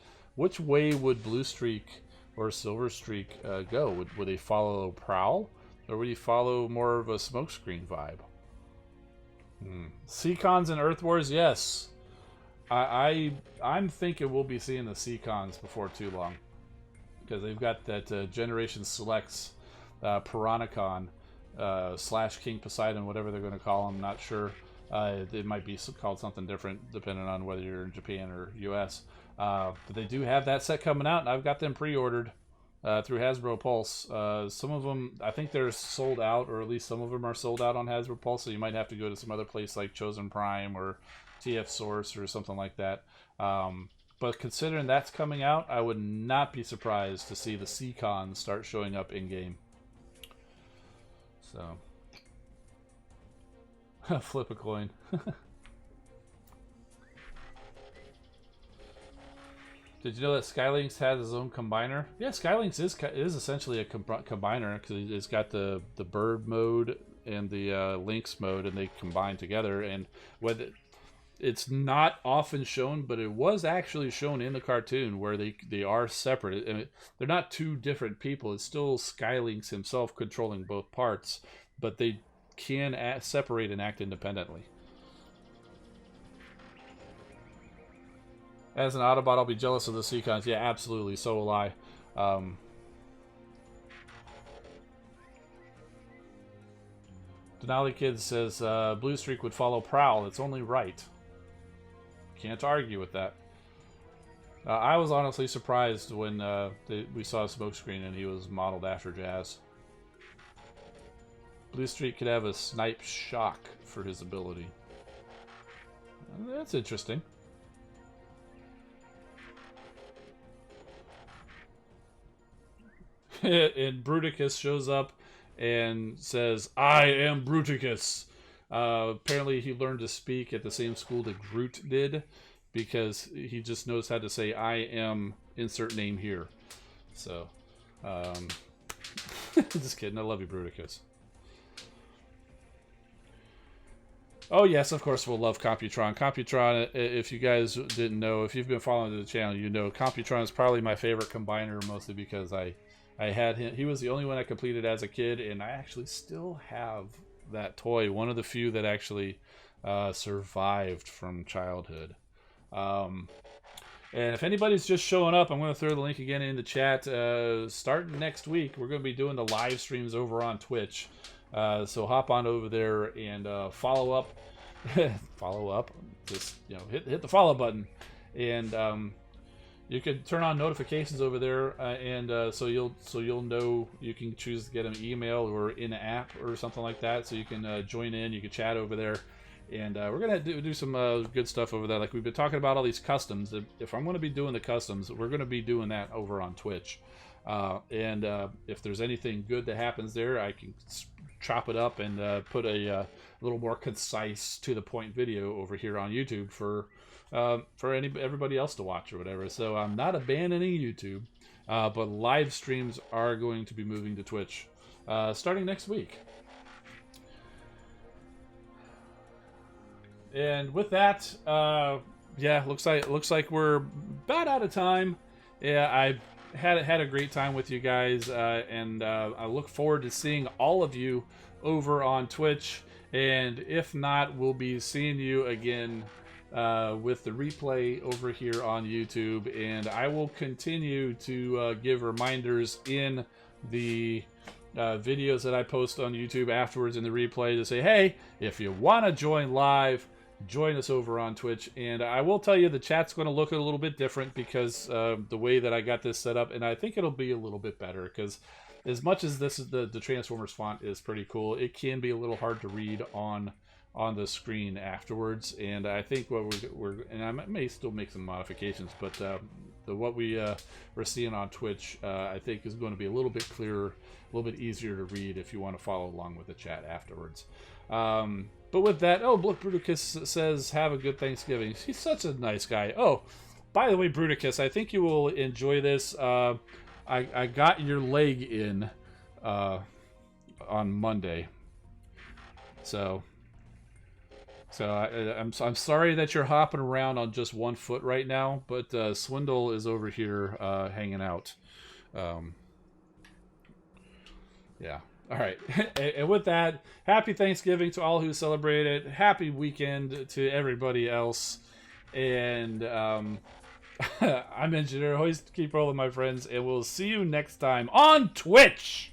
way would Blue Streak or Silver Streak go? Would they follow Prowl, or would he follow more of a Smokescreen vibe? Seacons and Earth Wars, yes. I'm thinking we'll be seeing the Seacons before too long, because they've got that Generation Selects Piranacon / King Poseidon, whatever they're going to call them. Not sure. It might be called something different depending on whether you're in Japan or US. But they do have that set coming out, and I've got them pre-ordered through Hasbro Pulse. Some of them, I think they're sold out, or at least some of them are sold out on Hasbro Pulse, so you might have to go to some other place like Chosen Prime or TF Source or something like that. But considering that's coming out, I would not be surprised to see the Seacons start showing up in-game. So, flip a coin. Did you know that Skylinks has its own combiner? Yeah, Skylinks is essentially a combiner, because it's got the bird mode and the Lynx mode, and they combine together. And whether it's not often shown, but it was actually shown in the cartoon where they are separate. And they're not two different people. It's still Skylinks himself controlling both parts, but they can separate and act independently. As an Autobot, I'll be jealous of the Seacons. Yeah, absolutely. So will I. Denali Kid says Blue Streak would follow Prowl. It's only right. Can't argue with that. I was honestly surprised when we saw Smokescreen and he was modeled after Jazz. Blue Streak could have a snipe shock for his ability. That's interesting. And Bruticus shows up and says, "I am Bruticus." Apparently he learned to speak at the same school that Groot did, because he just knows how to say "I am" insert name here. So, just kidding. I love you, Bruticus. Oh yes, of course we'll love Computron. Computron, if you guys didn't know, if you've been following the channel, you know Computron is probably my favorite combiner, mostly because I had him. He was the only one I completed as a kid, and I actually still have that toy. One of the few that actually survived from childhood. And if anybody's just showing up, I'm going to throw the link again in the chat. Starting next week, we're going to be doing the live streams over on Twitch. So hop on over there and follow up. Follow up. Just hit the follow button, and you can turn on notifications over there, and so you'll know. You can choose to get an email or in an app or something like that, so you can join in. You can chat over there, and we're gonna do some good stuff over there. Like we've been talking about all these customs. If I'm going to be doing the customs, we're going to be doing that over on Twitch. And if there's anything good that happens there, I can chop it up and put a little more concise, to the point video over here on YouTube for everybody else to watch or whatever. So I'm not abandoning YouTube, but live streams are going to be moving to Twitch starting next week. And with that, yeah, looks like we're about out of time. Yeah, I had a great time with you guys, and I look forward to seeing all of you over on Twitch. And if not, we'll be seeing you again with the replay over here on YouTube. And I will continue to give reminders in the videos that I post on YouTube afterwards in the replay to say, hey, if you want to join live, join us over on Twitch. And I will tell you, the chat's going to look a little bit different because the way that I got this set up, and I think it'll be a little bit better, because as much as this is the Transformers font is pretty cool, it can be a little hard to read on on the screen afterwards. And I think what we're and I may still make some modifications, but what we're seeing on Twitch, I think is going to be a little bit clearer, a little bit easier to read if you want to follow along with the chat afterwards. But with that, oh, look, Bruticus says, have a good Thanksgiving. He's such a nice guy. Oh, by the way, Bruticus, I think you will enjoy this. I got your leg in on Monday. So I'm sorry that you're hopping around on just one foot right now, but Swindle is over here hanging out. Yeah. All right. And with that, happy Thanksgiving to all who celebrate it. Happy weekend to everybody else. And I'm Engineer Hoist. Keep rolling, my friends. And we'll see you next time on Twitch.